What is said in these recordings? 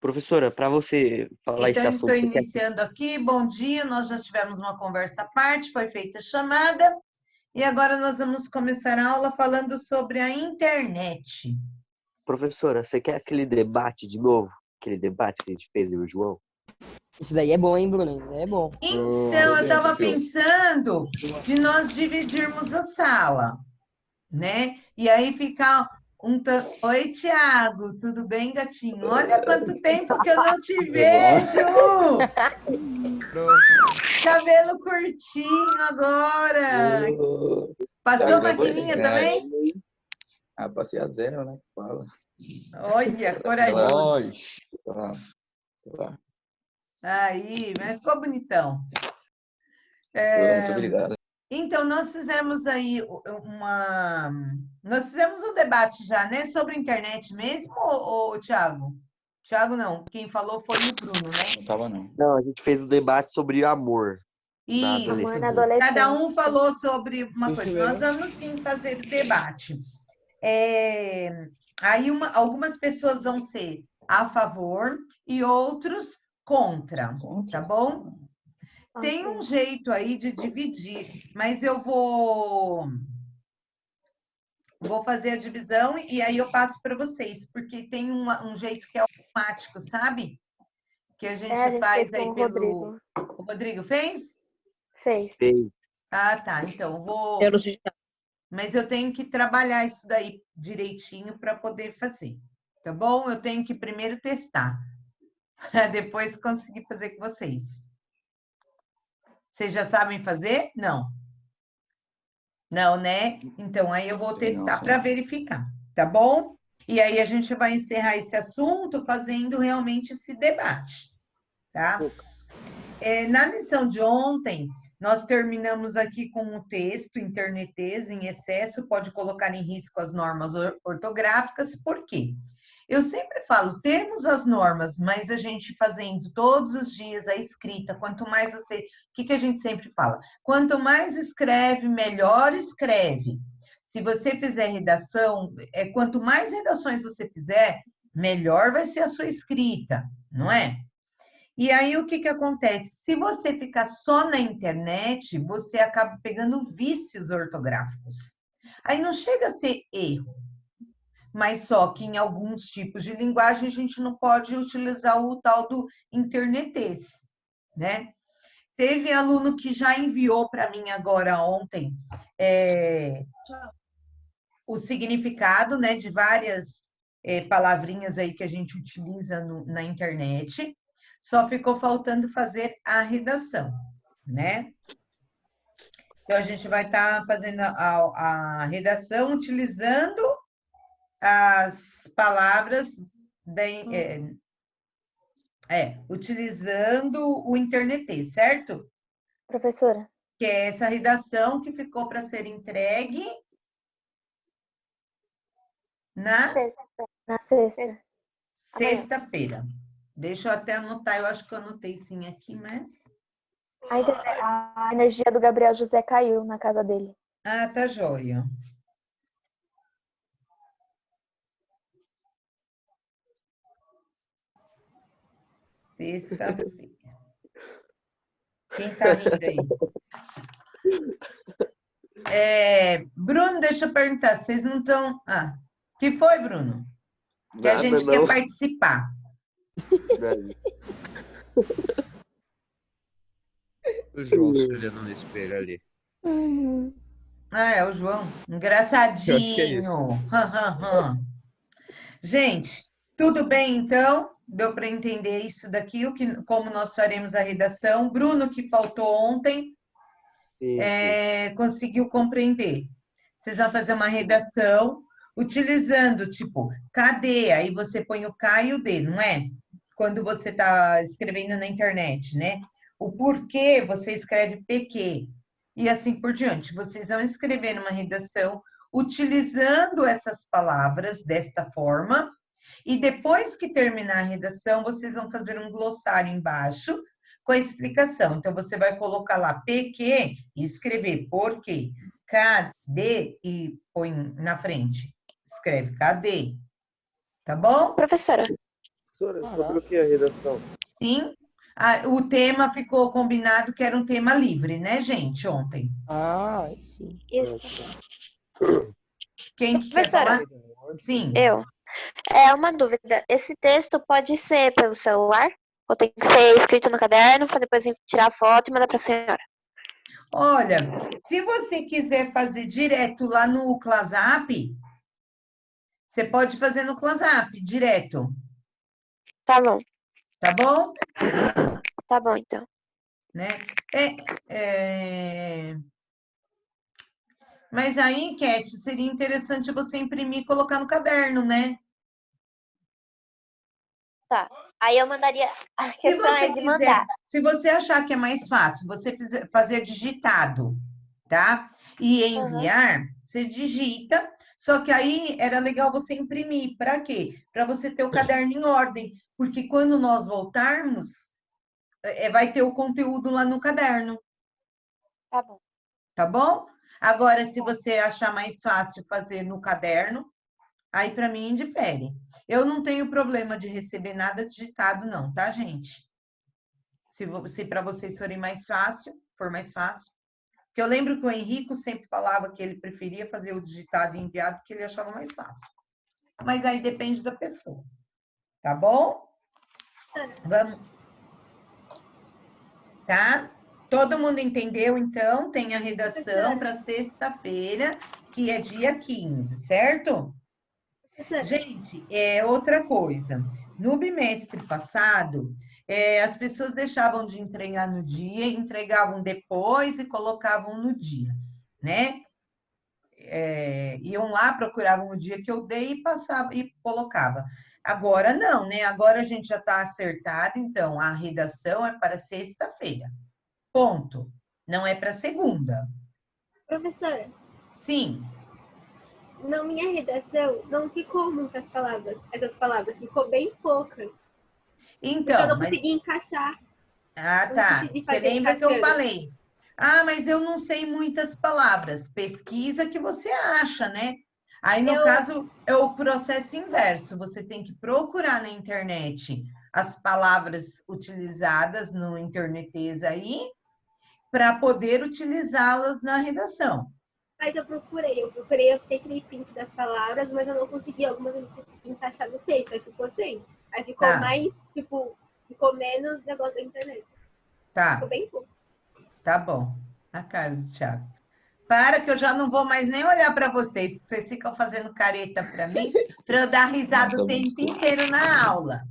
Professora, para você falar Então, esse estou assunto, você quer... iniciando aqui. Bom dia, nós já tivemos uma conversa à parte, foi feita a chamada. E agora nós vamos começar a aula falando sobre a internet. Professora, você quer aquele debate de novo? Aquele debate que a gente fez, eu e o João? Isso daí é bom, hein, Bruno? Isso daí é bom. Então, eu estava pensando de nós dividirmos a sala, né? E aí ficar um... Oi, Tiago, tudo bem, gatinho? Olha quanto tempo que eu não te vejo! Cabelo curtinho agora! Passou maquininha também? Passei a zero, né? Fala. Olha, corajoso. Lá. Aí, mas ficou bonitão. Muito obrigado. Então, nós fizemos aí Nós fizemos um debate já, né? Sobre a internet mesmo, ou Thiago? Thiago não, quem falou foi o Bruno, né? Não tava, não. Não, a gente fez um debate sobre amor na Isso. Amor na adolescência. adolescência. Cada um falou sobre uma Isso coisa. mesmo. Nós vamos sim fazer o debate. Aí algumas pessoas vão ser a favor e outros contra, tá bom? Tem um jeito aí de dividir, mas eu vou fazer a divisão e aí eu passo para vocês, porque tem um jeito que é automático, sabe? Que a gente a gente faz fez aí com o pelo... Rodrigo. O Rodrigo fez? Fez. Fez. Ah, tá. Então, vou... Eu não sei. Mas eu tenho que trabalhar isso daí direitinho para poder fazer, tá bom? Eu tenho que primeiro testar, para depois conseguir fazer com vocês. Vocês já sabem fazer? Não. Não, né? Então, aí eu vou testar para verificar, tá bom? E aí a gente vai encerrar esse assunto fazendo realmente esse debate, tá? Na lição de ontem, nós terminamos aqui com o texto, internetês em excesso pode colocar em risco as normas ortográficas, por quê? Eu sempre falo, temos as normas, mas a gente fazendo todos os dias a escrita, quanto mais você... O que a gente sempre fala? Quanto mais escreve, melhor escreve. Se você fizer redação, quanto mais redações você fizer, melhor vai ser a sua escrita, não é? E aí, o que acontece? Se você ficar só na internet, você acaba pegando vícios ortográficos. Aí não chega a ser erro, mas só que em alguns tipos de linguagem a gente não pode utilizar o tal do internetês, né? Teve aluno que já enviou para mim agora ontem o significado, né, de várias palavrinhas aí que a gente utiliza na internet, só ficou faltando fazer a redação, né? Então, a gente vai estar fazendo a redação utilizando as palavras utilizando o internetês, certo? Professora. Que é essa redação que ficou para ser entregue na sexta. Sexta-feira. Deixa eu até anotar, eu acho que eu anotei sim aqui, mas... A energia do Gabriel José caiu na casa dele. Ah, tá joia. Sexta-feira. Quem tá rindo aí? Bruno, deixa eu perguntar, vocês não estão... que foi, Bruno? Que a gente quer participar. O João se olhando no espelho ali. É o João. Engraçadinho. Gente, tudo bem, então? Deu para entender isso daqui, como nós faremos a redação. Bruno, que faltou ontem, conseguiu compreender. Vocês vão fazer uma redação utilizando, tipo, cadê? Aí você põe o K e o D, não é? Quando você está escrevendo na internet, né? O porquê você escreve PQ. E assim por diante. Vocês vão escrever uma redação utilizando essas palavras desta forma. E depois que terminar a redação, vocês vão fazer um glossário embaixo com a explicação. Então, você vai colocar lá PQ e escrever porquê. Cadê? E põe na frente. Escreve cadê. Tá bom? Professora. Professora, sobre o que é a redação? Sim. O tema ficou combinado que era um tema livre, né, gente, ontem. Ah, sim. Isso. Quem que quer Professora, falar? Sim. eu. É uma dúvida. Esse texto pode ser pelo celular? Ou tem que ser escrito no caderno para depois tirar a foto e mandar para a senhora? Olha, se você quiser fazer direto lá no ClassApp, você pode fazer no ClassApp, direto, Tá bom. tá bom? Tá bom, então. Né? Mas aí, Cat, seria interessante você imprimir e colocar no caderno, né? Tá. Aí eu mandaria. A Se questão você é de quiser, mandar. se você achar que é mais fácil, você fazer digitado, tá? E Aham. enviar, você digita, só que aí era legal você imprimir. Para quê? Para você ter o caderno em ordem, porque quando nós voltarmos, vai ter o conteúdo lá no caderno, Tá bom. tá bom? Agora, se você achar mais fácil fazer no caderno, aí para mim indifere. Eu não tenho problema de receber nada digitado, não, tá, gente? Se para vocês for mais fácil. Porque eu lembro que o Henrico sempre falava que ele preferia fazer o digitado e enviado, porque ele achava mais fácil. Mas aí depende da pessoa. Tá bom? Vamos. Tá? Todo mundo entendeu, então? Tem a redação para sexta-feira, que é dia 15, certo? Gente, outra coisa. No bimestre passado, as pessoas deixavam de entregar no dia, entregavam depois e colocavam no dia, né? Iam lá, procuravam o dia que eu dei e passava e colocava. Agora não, né? Agora a gente já está acertado, então a redação é para sexta-feira. Ponto. Não é para segunda. Professora, Sim. na minha redação não ficou muitas palavras. Essas palavras ficou bem poucas. Porque eu Então, não mas consegui encaixar. Ah, Eu não tá. consegui Você fazer lembra que eu encaixando. falei? Ah, mas eu não sei muitas palavras. Pesquisa que você acha, né? Aí, no caso, é o processo inverso. Você tem que procurar na internet as palavras utilizadas no internetês aí, para poder utilizá-las na redação. Mas eu tirei print das palavras, mas eu não consegui. Algumas eu não consegui encaixar no texto. Aí ficou sem. Aí ficou Tá. mais, ficou menos negócio da internet. Tá, Ficou bem pouco. tá bom. A cara do Thiago. Para que eu já não vou mais nem olhar para vocês, que vocês ficam fazendo careta para mim, para eu dar risada o tempo inteiro na aula.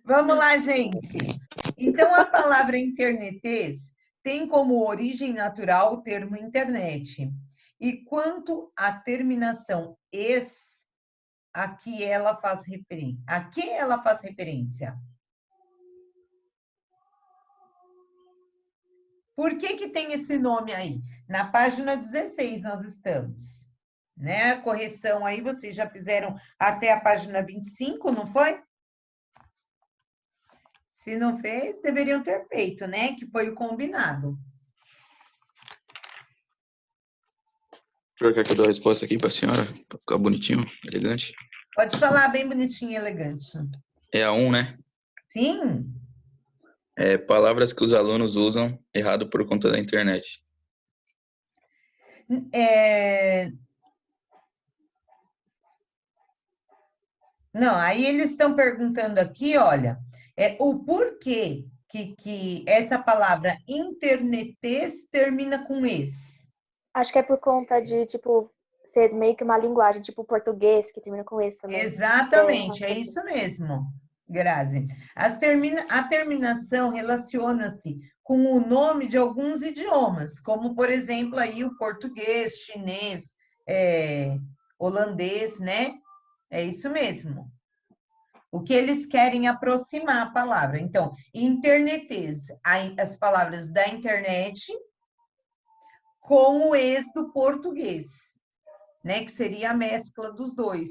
Vamos lá, gente. Então, a palavra internetês tem como origem natural o termo internet. E quanto à terminação "es", a que ela faz referência? Por que tem esse nome aí? Na página 16 nós estamos. Né? A correção aí, vocês já fizeram até a página 25, não foi? Se não fez, deveriam ter feito, né? Que foi o combinado. O senhor quer que eu dê a resposta aqui para a senhora? Para ficar bonitinho, elegante? Pode falar bem bonitinho e elegante. É a 1, né? Sim? Palavras que os alunos usam errado por conta da internet. Não, aí eles estão perguntando aqui, olha, o porquê que essa palavra internetês termina com "es". Acho que é por conta de, tipo, ser meio que uma linguagem, tipo português, que termina com esse também. Exatamente, é isso mesmo, Grazi. A terminação relaciona-se com o nome de alguns idiomas, como, por exemplo, aí o português, chinês, holandês, né? É isso mesmo. O que eles querem aproximar a palavra. Então, internetês, as palavras da internet com o "es" do português, né? Que seria a mescla dos dois.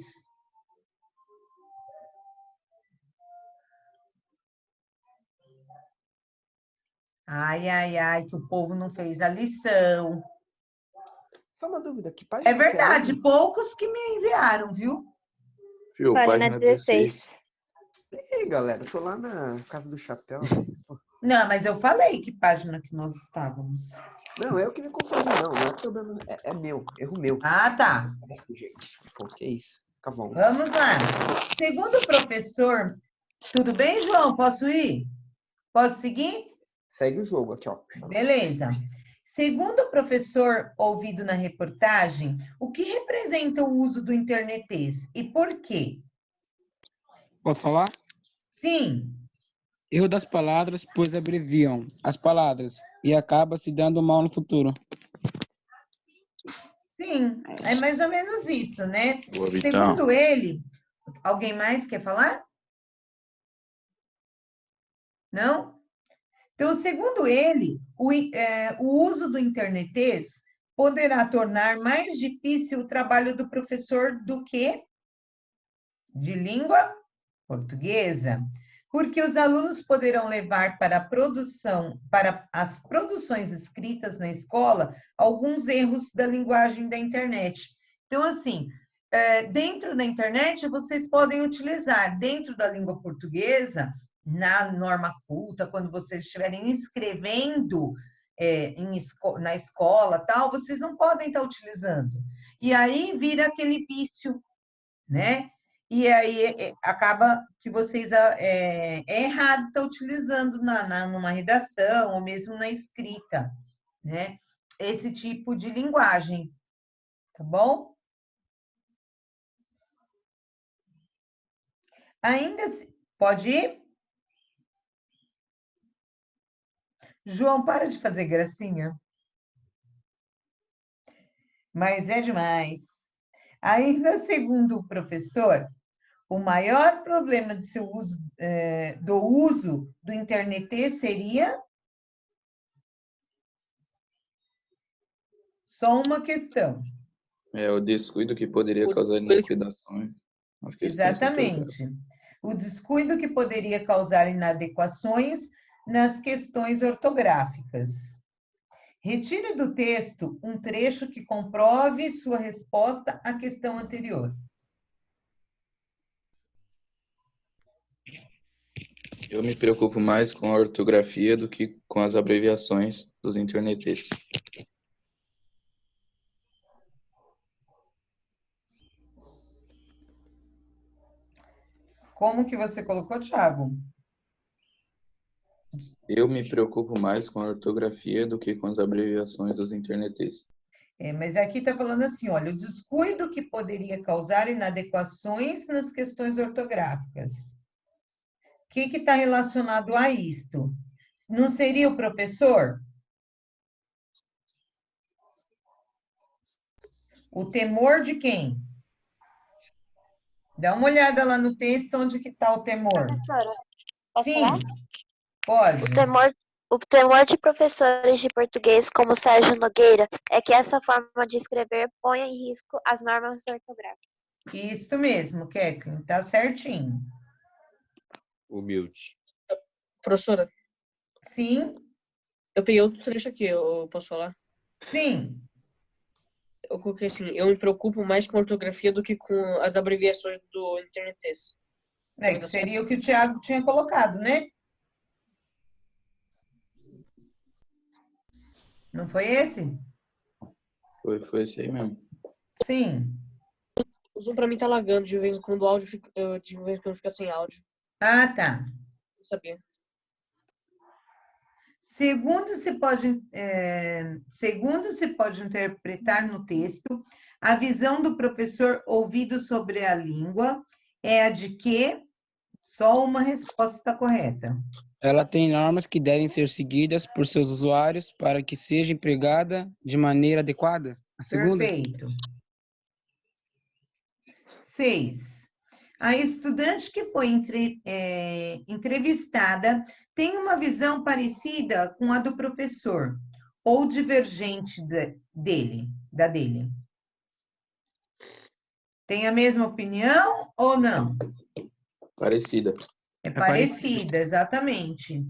Ai, ai, ai, que o povo não fez a lição. Só uma dúvida, que página É que é verdade, mesmo? poucos que me enviaram, viu? Fio, Página página 16. 16. Ei, galera, eu tô lá na Casa do Chapéu. Não, mas eu falei que página que nós estávamos. Não, eu que me confundi, não é problema, é meu, erro meu. Ah, tá. Parece, gente. Pô, que isso? Cavão. Vamos lá. Segundo o professor, tudo bem, João? Posso ir? Posso seguir? Segue o jogo aqui, ó. Beleza. Segundo o professor ouvido na reportagem, o que representa o uso do internetês e por quê? Posso falar? Sim, Erro das palavras, pois abreviam as palavras e acaba se dando mal no futuro. sim, é mais ou menos isso, né? Boa, Vitão. Segundo ele, alguém mais quer falar? Não? Então, segundo ele, o uso do internetês poderá tornar mais difícil o trabalho do professor do que de língua portuguesa, porque os alunos poderão levar para as produções escritas na escola alguns erros da linguagem da internet. Então, assim, dentro da internet, vocês podem utilizar, dentro da língua portuguesa, na norma culta, quando vocês estiverem escrevendo na escola, tal, vocês não podem estar utilizando. E aí vira aquele vício, né? E aí acaba que vocês é errado estar utilizando numa redação ou mesmo na escrita, né? Esse tipo de linguagem, tá bom? Pode ir? João, para de fazer gracinha. Mas é demais. Ainda segundo o professor, o maior problema do uso do internet seria só uma questão. É o descuido que poderia causar inadequações. Exatamente. O descuido que poderia causar inadequações nas questões ortográficas. Retire do texto um trecho que comprove sua resposta à questão anterior. Eu me preocupo mais com a ortografia do que com as abreviações dos internetes. Como que você colocou, Thiago? Eu me preocupo mais com a ortografia do que com as abreviações dos internetes. Mas aqui está falando assim, olha, o descuido que poderia causar inadequações nas questões ortográficas. O que está relacionado a isto? Não seria o professor? O temor de quem? Dá uma olhada lá no texto onde que está o temor. Professora, posso Sim, falar? pode. O temor de professores de português como Sérgio Nogueira é que essa forma de escrever ponha em risco as normas ortográficas. Isso mesmo, Kathleen, tá certinho. Humilde. Professora, Sim, eu peguei outro trecho aqui, eu posso falar? sim. Eu coloquei assim, eu me preocupo mais com a ortografia do que com as abreviações do internetês. Que seria o que o Thiago tinha colocado, né? Não foi esse? Foi esse aí mesmo. Sim. O Zoom pra mim tá lagando, de vez em quando o áudio fica, de vez em quando fica sem áudio. Ah, tá. Não sabia. Segundo se pode interpretar no texto, a visão do professor ouvido sobre a língua é a de que só uma resposta está correta. Ela tem normas que devem ser seguidas por seus usuários para que seja empregada de maneira adequada. A segunda? Perfeito. 6. A estudante que foi entrevistada tem uma visão parecida com a do professor ou divergente da dele. Tem a mesma opinião ou não? Parecida. É parecida, exatamente.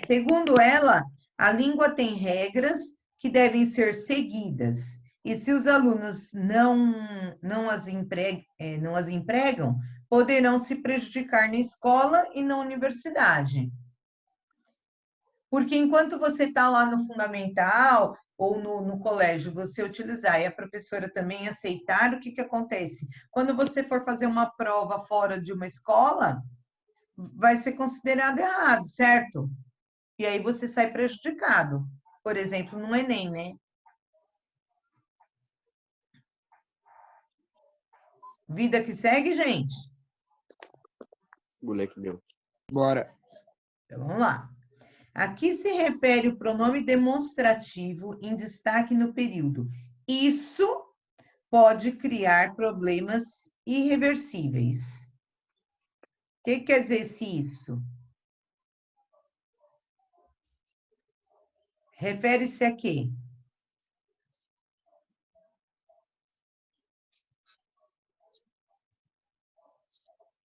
Segundo ela, a língua tem regras que devem ser seguidas E se os alunos não as empregam, poderão se prejudicar na escola e na universidade. Porque enquanto você está lá no fundamental ou no colégio, você utilizar e a professora também aceitar, o que que acontece? Quando você for fazer uma prova fora de uma escola, vai ser considerado errado, certo? E aí você sai prejudicado. Por exemplo, no Enem, né? Vida que segue, gente. Moleque meu. Bora. Então, vamos lá. Aqui se refere o pronome demonstrativo em destaque no período. Isso pode criar problemas irreversíveis. O que quer dizer isso? Refere-se a quê?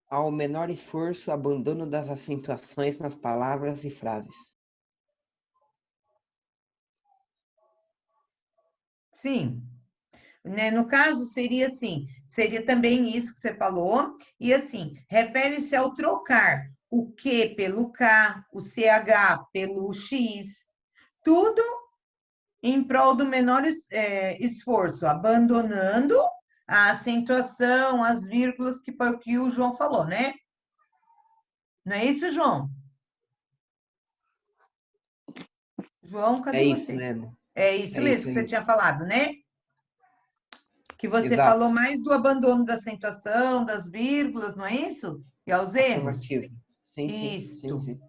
Ao menor esforço, abandono das acentuações nas palavras e frases. Sim. Né? No caso, seria assim, seria também isso que você falou, e assim, refere-se ao trocar o Q pelo K, o CH pelo X, tudo em prol do menor esforço, abandonando a acentuação, as vírgulas, que foi o que o João falou, né? Não é isso, João? João, cadê É isso você? mesmo. É isso É mesmo isso que você aí. tinha falado, né? Que você Exato. falou mais do abandono da acentuação, das vírgulas, não é isso? E aos erros? Afirmativo. Sim, sim. Isto. Sim.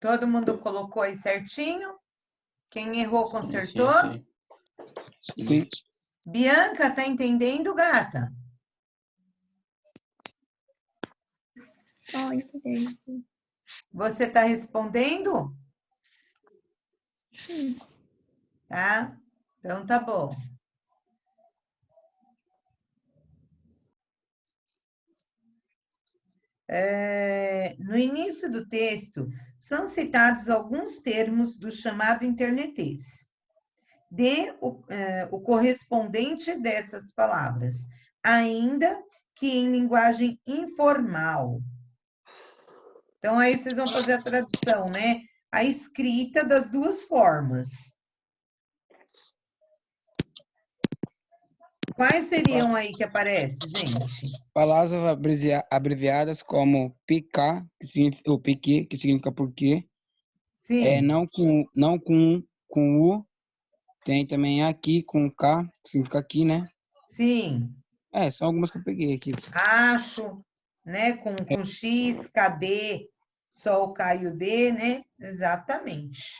Todo mundo colocou aí certinho? Quem errou, consertou? Sim. Sim. Bianca, tá entendendo, gata? Entendi. Você tá respondendo? Sim. Tá? Então tá bom. No início do texto, são citados alguns termos do chamado internetês. Dê o correspondente dessas palavras, ainda que em linguagem informal. Então, aí vocês vão fazer a tradução, né? A escrita das duas formas. Quais seriam aí que aparece, gente? Palavras abreviadas como PK, ou PQ, que significa porquê. Sim. Não com U. Tem também aqui com K, que significa aqui, né? Sim. São algumas que eu peguei aqui. Acho, né? Com X, KD, só o K e o D, né? Exatamente.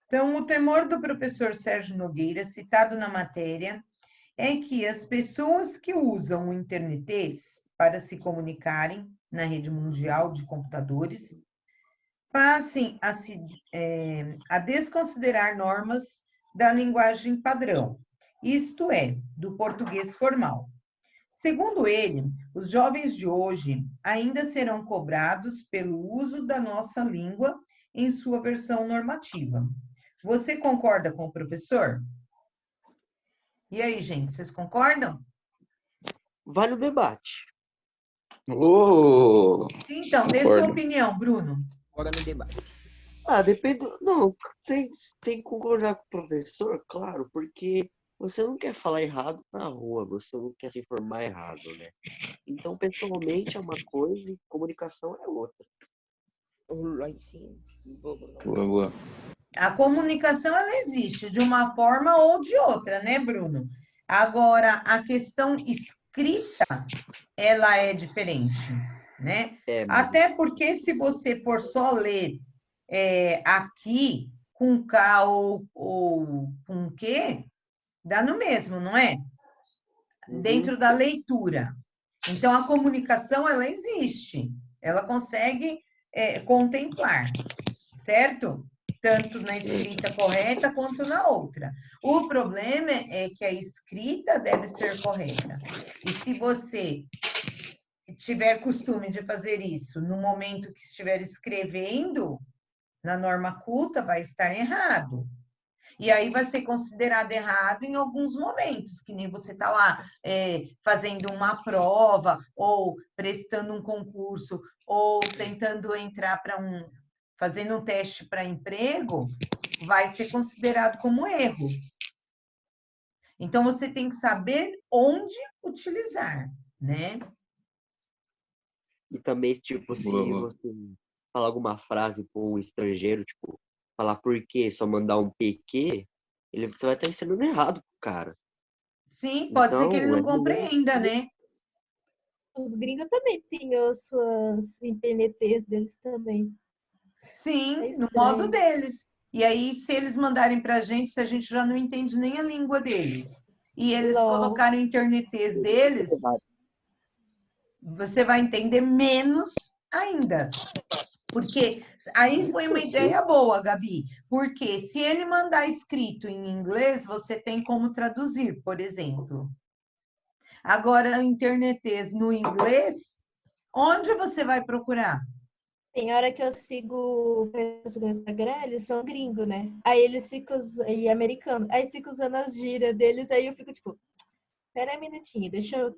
Então, o temor do professor Sérgio Nogueira, citado na matéria, é que as pessoas que usam o internetês para se comunicarem na rede mundial de computadores passem a desconsiderar normas da linguagem padrão, isto é, do português formal. Segundo ele, os jovens de hoje ainda serão cobrados pelo uso da nossa língua em sua versão normativa. Você concorda com o professor? E aí, gente, vocês concordam? Vale o debate. Então, dê sua opinião, Bruno. Bora no debate. Depende. Não, tem que concordar com o professor, claro, porque você não quer falar errado na rua, você não quer se informar errado, né? Então, pessoalmente é uma coisa e comunicação é outra. Boa. A comunicação, ela existe de uma forma ou de outra, né, Bruno? Agora, a questão escrita, ela é diferente, né? Até porque se você for só ler aqui, com K ou com Q, dá no mesmo, não é? Dentro da leitura. Então, a comunicação, ela existe. Ela consegue contemplar, certo? tanto na escrita correta quanto na outra. O problema é que a escrita deve ser correta. E se você tiver costume de fazer isso no momento que estiver escrevendo, na norma culta, vai estar errado. E aí vai ser considerado errado em alguns momentos, que nem você está lá fazendo uma prova, ou prestando um concurso, ou tentando entrar fazendo um teste para emprego, vai ser considerado como erro. Então, você tem que saber onde utilizar, né? E também, tipo, se você falar alguma frase para um estrangeiro, tipo, falar por quê, só mandar um PQ, você vai estar ensinando errado pro cara. Sim, pode ser que ele Então, não compreenda, né? Os gringos também têm as suas internets deles também. Sim, É no modo estranho. deles. E aí, se eles mandarem para a gente, se a gente já não entende nem a língua deles, e eles LOL. colocarem o internetês deles, você vai entender menos ainda. Porque aí foi uma ideia boa, Gabi. Porque se ele mandar escrito em inglês, você tem como traduzir, por exemplo. Agora, o internetês no inglês, onde você vai procurar? Tem hora que eu sigo pessoas no Instagram, eles são gringos, né? Aí eles ficam, e americano, aí ficam usando as gírias deles, aí eu fico tipo, pera aí um minutinho, deixa eu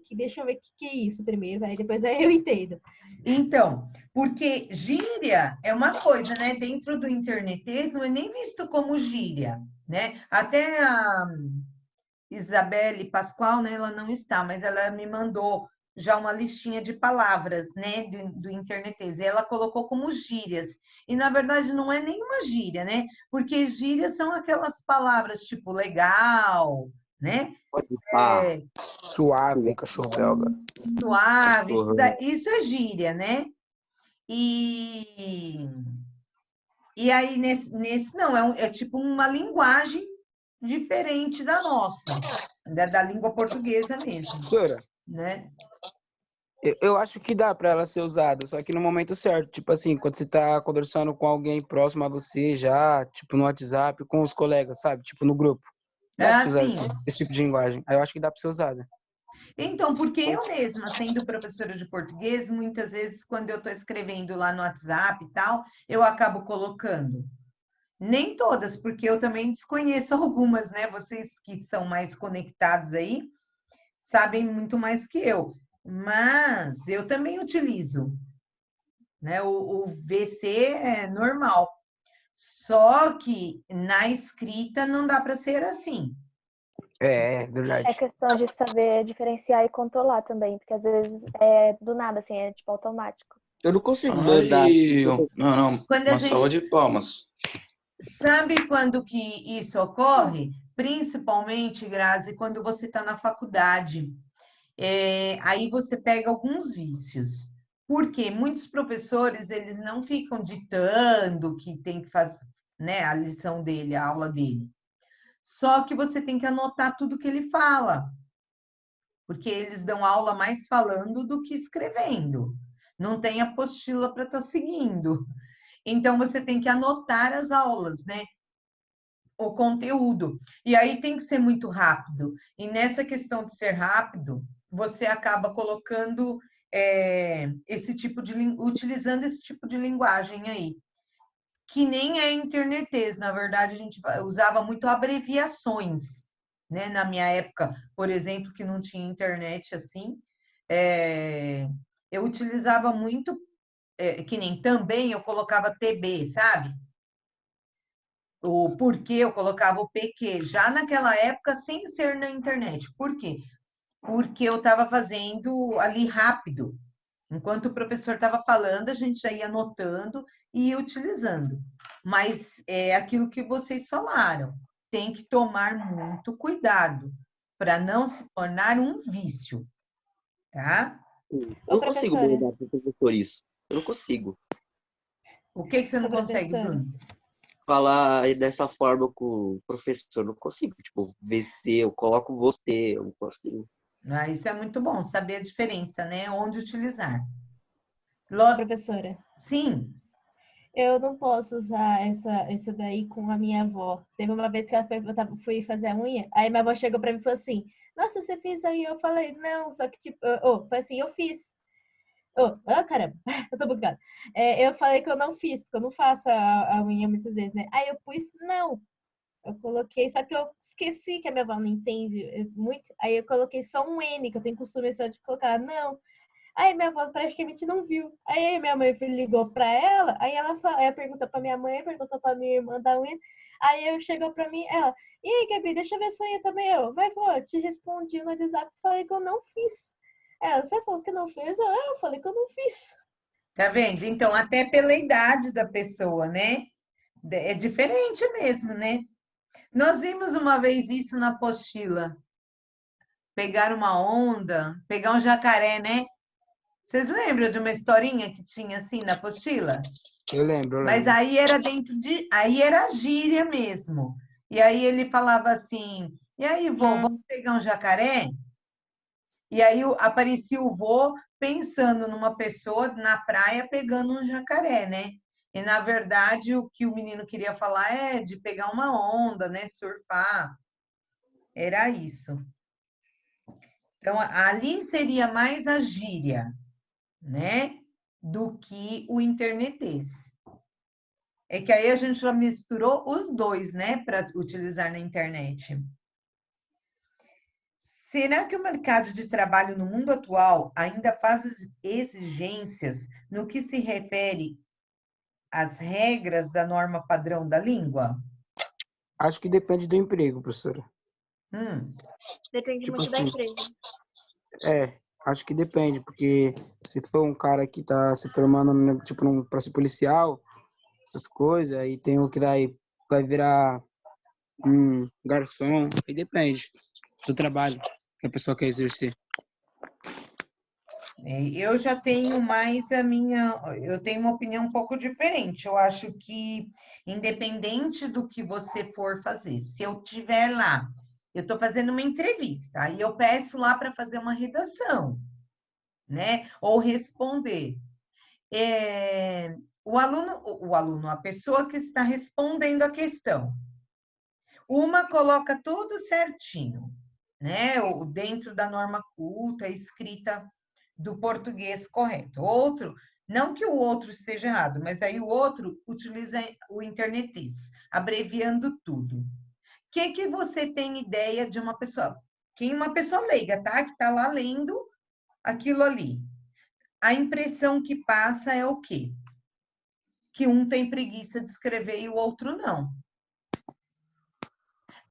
ver o que é isso primeiro, aí depois aí eu entendo. Então, porque gíria é uma coisa, né? Dentro do internetês não é nem visto como gíria, né? Até a Isabelle Pascoal, né? Ela não está, mas ela me mandou já uma listinha de palavras, né? Do internetês. E ela colocou como gírias. E, na verdade, não é nenhuma gíria, né? Porque gírias são aquelas palavras tipo legal, né? Suave, cachorro belga. Suave, isso é gíria, né? E aí, nesse não, é tipo uma linguagem diferente da nossa, da língua portuguesa mesmo, Professora, né? eu acho que dá para ela ser usada, só que no momento certo. Tipo assim, quando você tá conversando com alguém próximo a você já, tipo no WhatsApp, com os colegas, sabe? Tipo no grupo. Dá pra você usar Assim, esse tipo de linguagem. Aí eu acho que dá pra ser usada. então, porque eu mesma, sendo professora de português, muitas vezes, quando eu estou escrevendo lá no WhatsApp e tal, eu acabo colocando. Nem todas, porque eu também desconheço algumas, né? Vocês que são mais conectados aí, sabem muito mais que eu. Mas eu também utilizo, né? O VC é normal. Só que na escrita não dá para ser assim. É É verdade. questão de saber diferenciar e controlar também, porque às vezes é do nada, assim, é tipo automático. Eu não consigo mandar. Não, Quando a uma salva gente de palmas. sabe quando que isso ocorre? Principalmente, Grazi, quando você está na faculdade. Aí você pega alguns vícios. Porque muitos professores, eles não ficam ditando que tem que fazer, né, a lição dele, a aula dele. Só que você tem que anotar tudo que ele fala. Porque eles dão aula mais falando do que escrevendo. Não tem apostila para estar seguindo. Então, você tem que anotar as aulas, né? O conteúdo. E aí tem que ser muito rápido. E nessa questão de ser rápido, você acaba colocando utilizando esse tipo de linguagem aí. Que nem é internetês, na verdade, a gente usava muito abreviações, né? Na minha época, por exemplo, que não tinha internet assim, eu utilizava muito, que nem também eu colocava TB, sabe? O porquê eu colocava o PQ, já naquela época, sem ser na internet. Por quê? Porque eu estava fazendo ali rápido. Enquanto o professor estava falando, a gente já ia anotando e ia utilizando. Mas é aquilo que vocês falaram. Tem que tomar muito cuidado para não se tornar um vício, tá? Eu Ô, não consigo professora. mandar para o professor isso. Eu não consigo. O que você não Ô, consegue, professora. Bruno? Falar dessa forma com o professor, eu não consigo. Tipo, VC, eu coloco você, eu não consigo. Isso é muito bom, saber a diferença, né? Onde utilizar. Ô, professora. Sim. Eu não posso usar essa daí com a minha avó. Teve uma vez que fui fazer a unha, aí minha avó chegou pra mim e falou assim, nossa, você fez a unha? Eu falei, não, só que tipo, foi assim, eu fiz. Caramba, eu tô bugada. Eu falei que eu não fiz, porque eu não faço a unha muitas vezes, né? Aí eu pus, não. Eu coloquei, só que eu esqueci que a minha avó não entende muito. Aí eu coloquei só um N, que eu tenho costume só de colocar, não. Aí minha avó praticamente não viu. Aí minha mãe ligou pra ela, aí ela perguntou pra minha mãe, perguntou pra minha irmã da unha. Aí eu chegou pra mim, ela, e aí, Gabi, deixa eu ver sua unha também. Mas vó, eu te respondi no WhatsApp, falei que eu não fiz. Ela, você falou que não fez? Eu falei que eu não fiz. Tá vendo? Então, até pela idade da pessoa, né? É diferente mesmo, né? Nós vimos uma vez isso na apostila. Pegar uma onda, pegar um jacaré, né? Vocês lembram de uma historinha que tinha assim na apostila? Eu lembro. Mas aí era aí era gíria mesmo. E aí ele falava assim, e aí, vô, vamos pegar um jacaré? E aí aparecia o vô pensando numa pessoa na praia pegando um jacaré, né? E, na verdade, o que o menino queria falar é de pegar uma onda, né? Surfar. Era isso. Então, ali seria mais a gíria, né? Do que o internetês. É que aí a gente já misturou os dois, né? Para utilizar na internet. Será que o mercado de trabalho no mundo atual ainda faz exigências no que se refere às regras da norma padrão da língua? Acho que depende do emprego, professora. Depende Tipo muito da assim, empresa. acho que depende, porque se for um cara que tá se formando, né, tipo, pra ser policial, essas coisas, aí tem o que vai virar um garçom, aí depende do trabalho que a pessoa quer exercer. Eu já tenho mais eu tenho uma opinião um pouco diferente. Eu acho que, independente do que você for fazer, se eu tiver lá, eu estou fazendo uma entrevista, aí eu peço lá para fazer uma redação, né? Ou responder. O aluno, a pessoa que está respondendo a questão, uma coloca tudo certinho, né? Dentro da norma culta, escrita do português correto. Outro, não que o outro esteja errado, mas aí o outro utiliza o internetês, abreviando tudo. O que você tem ideia de uma pessoa? Uma pessoa leiga, tá? Que está lá lendo aquilo ali. A impressão que passa é o quê? Que um tem preguiça de escrever e o outro não.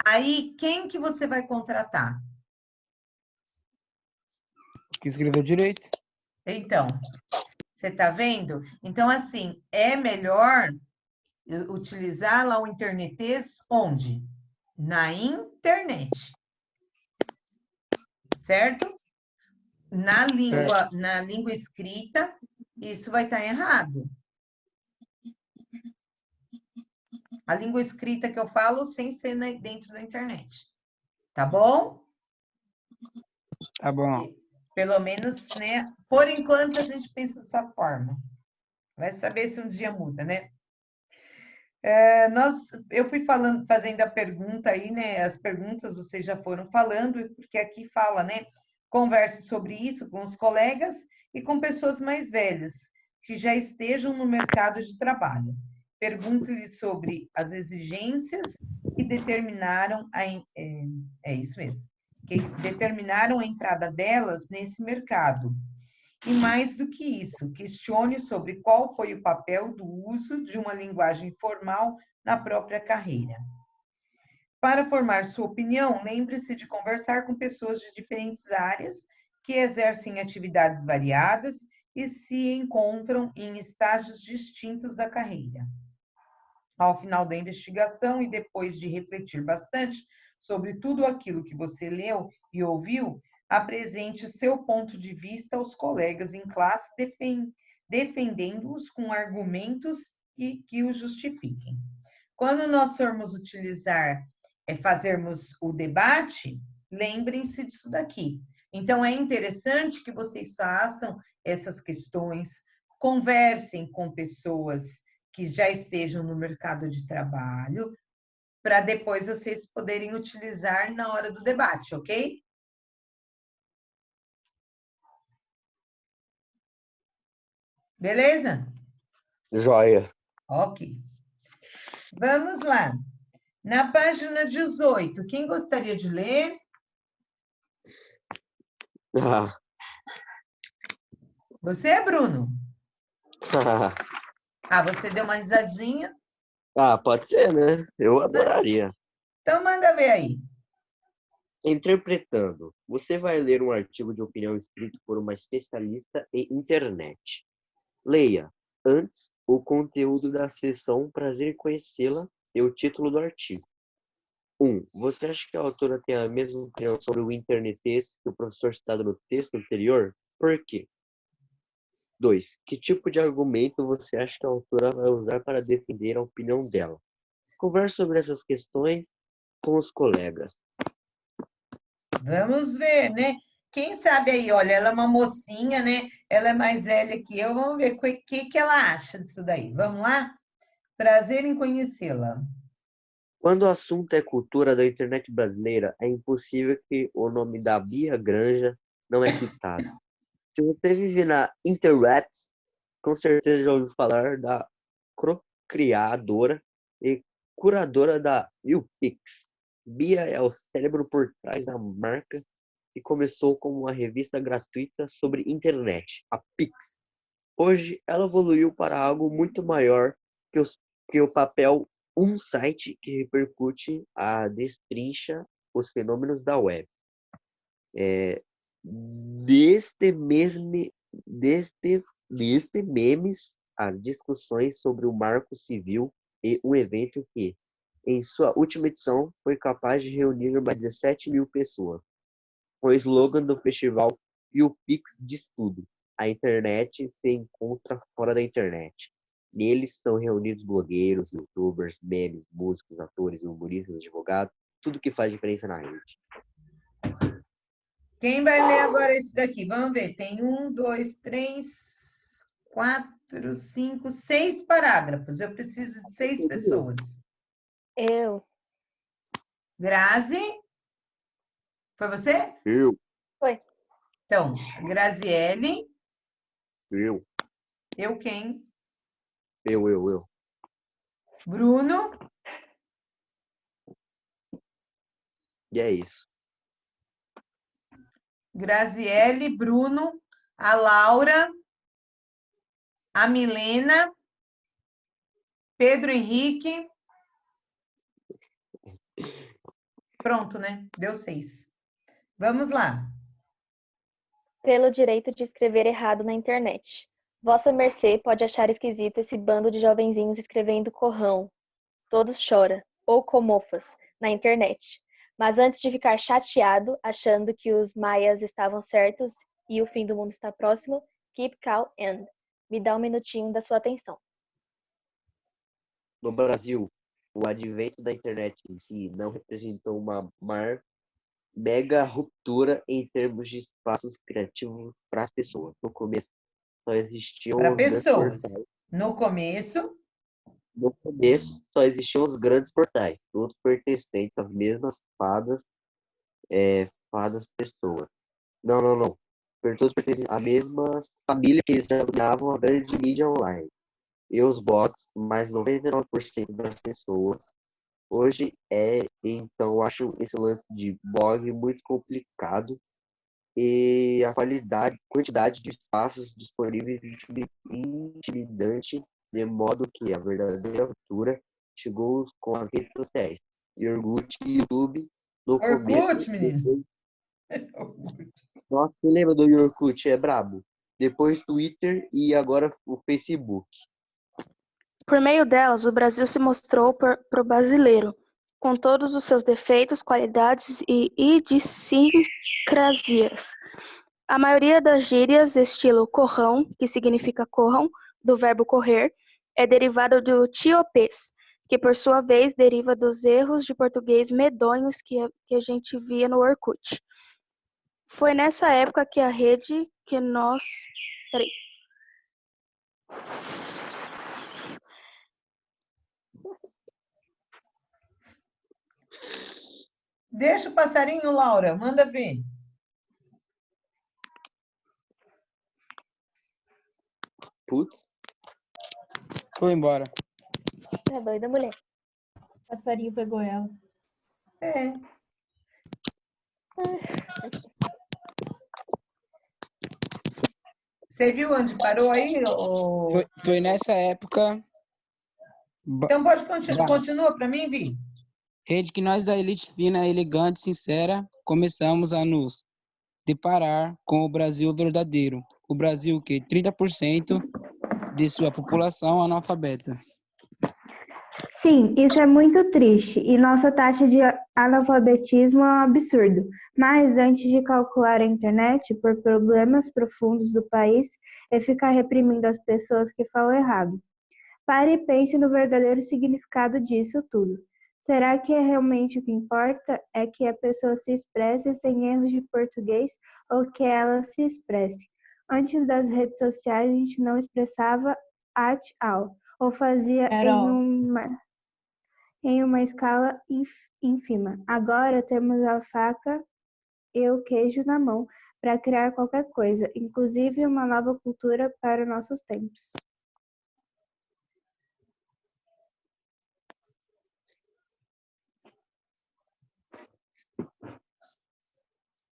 Aí, quem que você vai contratar? Que escreveu direito. Então, você está vendo? Então, assim, é melhor utilizar lá o internetês onde? Na internet. Certo? Na língua escrita, isso vai estar errado. A língua escrita que eu falo sem ser dentro da internet. Tá bom? Tá bom. Pelo menos, né? Por enquanto, a gente pensa dessa forma. Vai saber se um dia muda, né? Eu fui fazendo a pergunta aí, né? As perguntas vocês já foram falando, porque aqui fala, né? Converse sobre isso com os colegas e com pessoas mais velhas, que já estejam no mercado de trabalho. Pergunte-lhes sobre as exigências que determinaram isso mesmo, que determinaram a entrada delas nesse mercado. E mais do que isso, questione sobre qual foi o papel do uso de uma linguagem formal na própria carreira. Para formar sua opinião, lembre-se de conversar com pessoas de diferentes áreas que exercem atividades variadas e se encontram em estágios distintos da carreira. Ao final da investigação e depois de refletir bastante sobre tudo aquilo que você leu e ouviu, apresente o seu ponto de vista aos colegas em classe, defendendo-os com argumentos que os justifiquem. Quando nós formos fazermos o debate, lembrem-se disso daqui. Então, é interessante que vocês façam essas questões, conversem com pessoas que já estejam no mercado de trabalho, para depois vocês poderem utilizar na hora do debate, ok? Beleza? Joia. Ok. Vamos lá. Na página 18, quem gostaria de ler? Ah, Você, Bruno? Ah, você deu uma risadinha? pode ser, né? Eu adoraria. Então manda ver aí. Interpretando. Você vai ler um artigo de opinião escrito por uma especialista em internet. Leia, antes, o conteúdo da sessão Prazer em Conhecê-la e o título do artigo. 1. Você acha que a autora tem a mesma opinião sobre o internetês que o professor citado no texto anterior? Por quê? 2. Que tipo de argumento você acha que a autora vai usar para defender a opinião dela? Converse sobre essas questões com os colegas. Vamos ver, né? Quem sabe aí, olha, ela é uma mocinha, né? Ela é mais velha que eu. Vamos ver o que ela acha disso daí. Vamos lá? Prazer em conhecê-la. Quando o assunto é cultura da internet brasileira, é impossível que o nome da Bia Granja não é citado. Se você vive na internet, com certeza já ouviu falar da criadora e curadora da YouPix. Bia é o cérebro por trás da marca que começou como uma revista gratuita sobre internet, a Pix. Hoje, ela evoluiu para algo muito maior que o papel, um site que repercute destrincha os fenômenos da web. Deste memes a discussões sobre o Marco Civil e um evento que, em sua última edição, foi capaz de reunir mais de 17 mil pessoas. O slogan do festival e o Pix diz tudo. A internet se encontra fora da internet. Neles são reunidos blogueiros, youtubers, memes, músicos, atores, humoristas, advogados, tudo que faz diferença na rede. Quem vai ler agora esse daqui? Vamos ver. Tem 1, 2, 3, 4, 5, 6 parágrafos. Eu preciso de 6 pessoas. Eu. Grazi? Foi você? Eu. Foi. Então, Graziele. Eu. Eu quem? Eu. Bruno. E é isso. Graziele, Bruno, a Laura, a Milena, Pedro Henrique. Pronto, né? Deu 6. Vamos lá. Pelo direito de escrever errado na internet. Vossa mercê pode achar esquisito esse bando de jovenzinhos escrevendo corrão, todos chora, ou comofas, na internet. Mas antes de ficar chateado, achando que os maias estavam certos e o fim do mundo está próximo, keep calm and me dá um minutinho da sua atenção. No Brasil, o advento da internet em si não representou uma mega ruptura em termos de espaços criativos para as pessoas. No começo, só existiam Para os grandes pessoas. portais. No começo, só existiam os grandes portais, todos pertencentes às mesmas fadas pessoas. Não. Todos pertencem à mesma família que eles dominavam a grande mídia online. E os bots, mais 99% das pessoas, hoje então, acho esse lance de blog muito complicado e a quantidade de espaços disponíveis intimidante, de modo que a verdadeira altura chegou com as redes sociais. Orkut e YouTube no Orkut, começo. menino. Nossa, você lembra do Orkut? É brabo. Depois Twitter e agora o Facebook. Por meio delas, o Brasil se mostrou pro brasileiro, com todos os seus defeitos, qualidades e idiosincrasias. A maioria das gírias, estilo corrão, que significa corram, do verbo correr, é derivado do tiopês, que por sua vez deriva dos erros de português medonhos que a gente via no Orkut. Foi nessa época que a rede que nós... Deixa o passarinho, Laura. Manda ver. Putz. Foi embora. É doida, mulher. O passarinho pegou ela. É. Você viu onde parou aí? Foi nessa época. Então pode continua para mim, Vi. Rede que nós da elite fina, elegante, sincera, começamos a nos deparar com o Brasil verdadeiro. O Brasil que 30% de sua população analfabeta. Sim, isso é muito triste e nossa taxa de analfabetismo é um absurdo. Mas antes de calcular a internet por problemas profundos do país e ficar reprimindo as pessoas que falam errado, pare e pense no verdadeiro significado disso tudo. Será que é realmente o que importa é que a pessoa se expresse sem erros de português ou que ela se expresse? Antes das redes sociais, a gente não expressava at all, ou fazia em uma escala ínfima. Agora temos a faca e o queijo na mão para criar qualquer coisa, inclusive uma nova cultura para nossos tempos.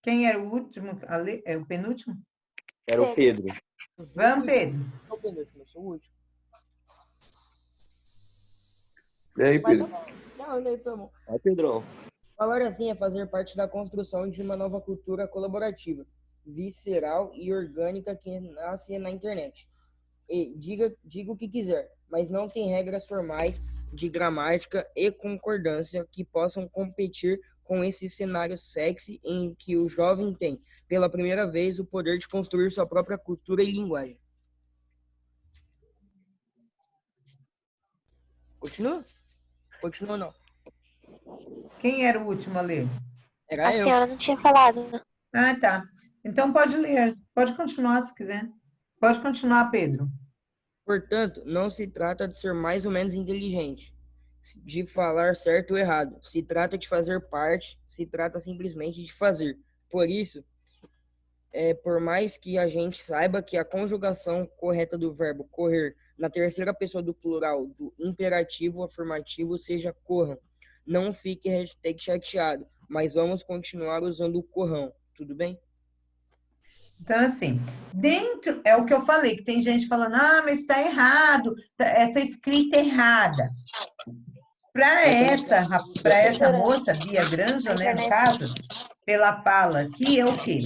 Quem era o último? É o penúltimo? Era o Pedro. Vamos, Pedro. Não, o penúltimo, eu sou o último. E aí, Pedro? Não, não, então. Vai, Pedrão. Falar assim é fazer parte da construção de uma nova cultura colaborativa, visceral e orgânica que nasce na internet. E diga o que quiser, mas não tem regras formais de gramática e concordância que possam competir com esse cenário sexy em que o jovem tem, pela primeira vez, o poder de construir sua própria cultura e linguagem. Continua? Continua não. Quem era o último a ler? A senhora não tinha falado, né? Ah, tá. Então pode ler. Pode continuar se quiser. Pode continuar, Pedro. Portanto, não se trata de ser mais ou menos inteligente, de falar certo ou errado. Se trata de fazer parte, se trata simplesmente de fazer. Por isso, por mais que a gente saiba que a conjugação correta do verbo correr na terceira pessoa do plural do imperativo afirmativo seja corram, não fique chateado, mas vamos continuar usando o corrão, tudo bem? Então, assim, dentro, é o que eu falei, que tem gente falando, mas está errado, essa escrita é errada. Para essa moça, Bia Granja, né, no caso, pela fala aqui, é o quê?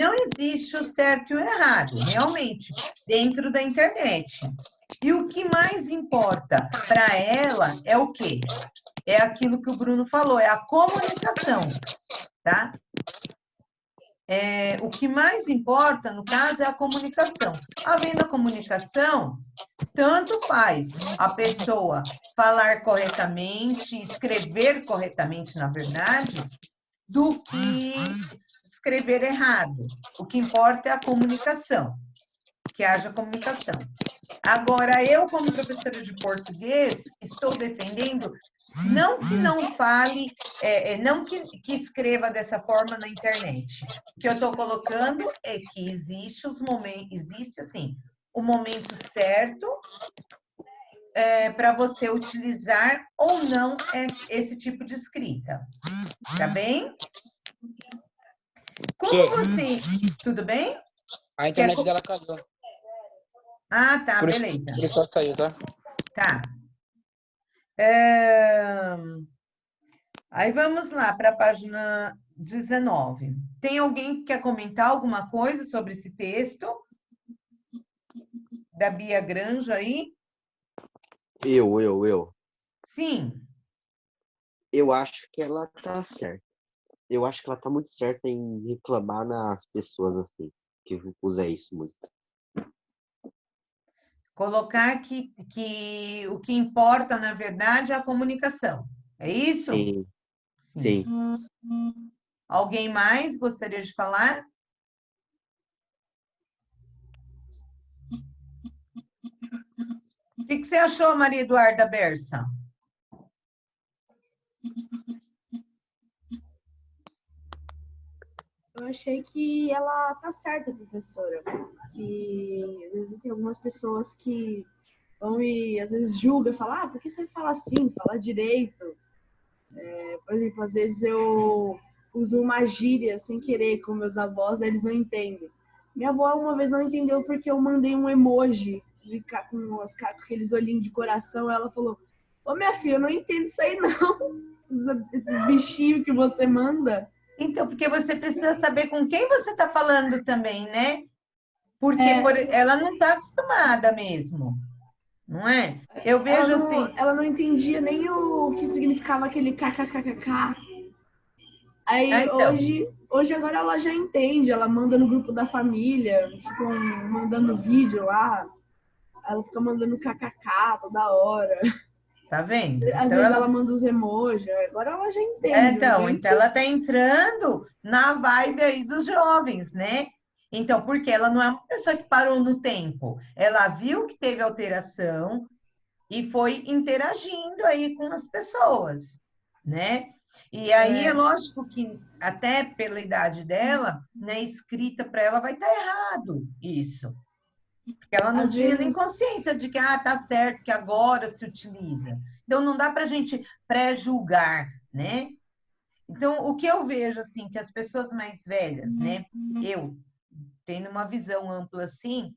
Não existe o certo e o errado, realmente, dentro da internet. E o que mais importa para ela é o quê? É aquilo que o Bruno falou, é a comunicação, tá? O que mais importa, no caso, é a comunicação. Havendo a comunicação, tanto faz a pessoa falar corretamente, escrever corretamente, na verdade, do que escrever errado. O que importa é a comunicação, que haja comunicação. Agora, eu, como professora de português, estou defendendo não que não fale, não que escreva dessa forma na internet. O que eu estou colocando é que existe assim, o momento certo para você utilizar ou não esse tipo de escrita. Tá bem? Como você... Tudo bem? A internet dela casou. Ah, tá, beleza. Por isso ela saiu, tá? Tá. Aí vamos lá para a página 19. Tem alguém que quer comentar alguma coisa sobre esse texto? Da Bia Granja aí? Eu. Sim. Eu acho que ela tá certa. Eu acho que ela tá muito certa em reclamar nas pessoas assim, que usa isso muito. Colocar que o que importa, na verdade, é a comunicação. É isso? Sim. Alguém mais gostaria de falar? O que você achou, Maria Eduarda Bersa? achei que ela tá certa, professora. Que existem algumas pessoas que vão e às vezes julgam, falam, por que você fala assim? Fala direito. Por exemplo, às vezes eu uso uma gíria sem querer com meus avós, eles não entendem. Minha avó uma vez não entendeu porque eu mandei um emoji com aqueles olhinhos de coração. Ela falou, ô minha filha, eu não entendo isso aí não. Esses bichinhos que você manda. Então, porque você precisa saber com quem você está falando também, né? Porque ela não está acostumada mesmo, não é? Eu vejo assim... Ela não entendia nem o que significava aquele kkkk. Aí então. hoje agora ela já entende, ela manda no grupo da família, ficam mandando vídeo lá, ela fica mandando kkk toda hora. Tá vendo? Às vezes ela manda os emojis, agora ela já entende. Então ela tá entrando na vibe aí dos jovens, né? Então, porque ela não é uma pessoa que parou no tempo. Ela viu que teve alteração e foi interagindo aí com as pessoas, né? E aí é lógico que até pela idade dela, na escrita para ela vai estar errado isso. Porque ela não tinha nem consciência de que tá certo, que agora se utiliza. Então, não dá para a gente pré-julgar, né? Então, o que eu vejo, assim, que as pessoas mais velhas, né? Eu tenho uma visão ampla, assim,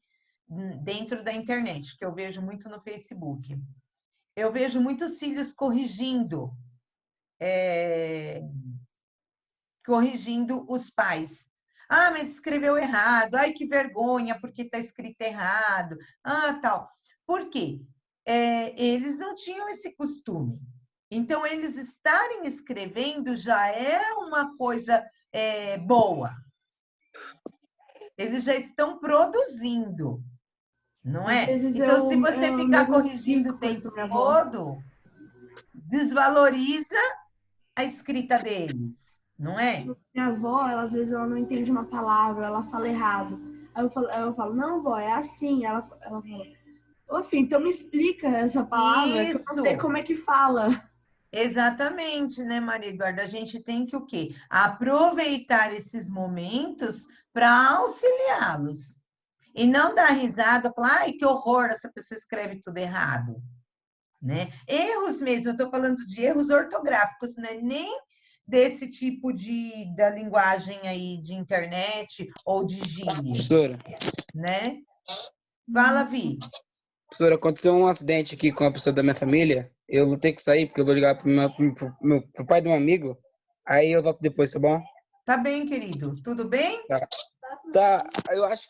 dentro da internet, que eu vejo muito no Facebook. Eu vejo muitos filhos corrigindo os pais. Mas escreveu errado. Ai, que vergonha, porque está escrito errado. Tal. Por quê? Eles não tinham esse costume. Então, eles estarem escrevendo já é uma coisa boa. Eles já estão produzindo, não é? Então, se você ficar corrigindo o tempo todo, desvaloriza a escrita deles, não é? Minha avó, às vezes, ela não entende uma palavra, ela fala errado. Aí eu falo, não, vó, é assim. Ela fala, ô, filho, então me explica essa palavra, que eu não sei como é que fala. Exatamente, né, Maria Eduarda? A gente tem que o quê? Aproveitar esses momentos para auxiliá-los. E não dar risada, falar, ai, que horror, essa pessoa escreve tudo errado. Né? Erros mesmo, eu estou falando de erros ortográficos, né? Nem desse tipo da linguagem aí de internet ou de gírias. Professora. Né? Fala, Vi. Professora, aconteceu um acidente aqui com uma pessoa da minha família. Eu vou ter que sair, porque eu vou ligar pro pai de um amigo. Aí eu volto depois, tá bom? Tá bem, querido. Tudo bem? Tá. Eu acho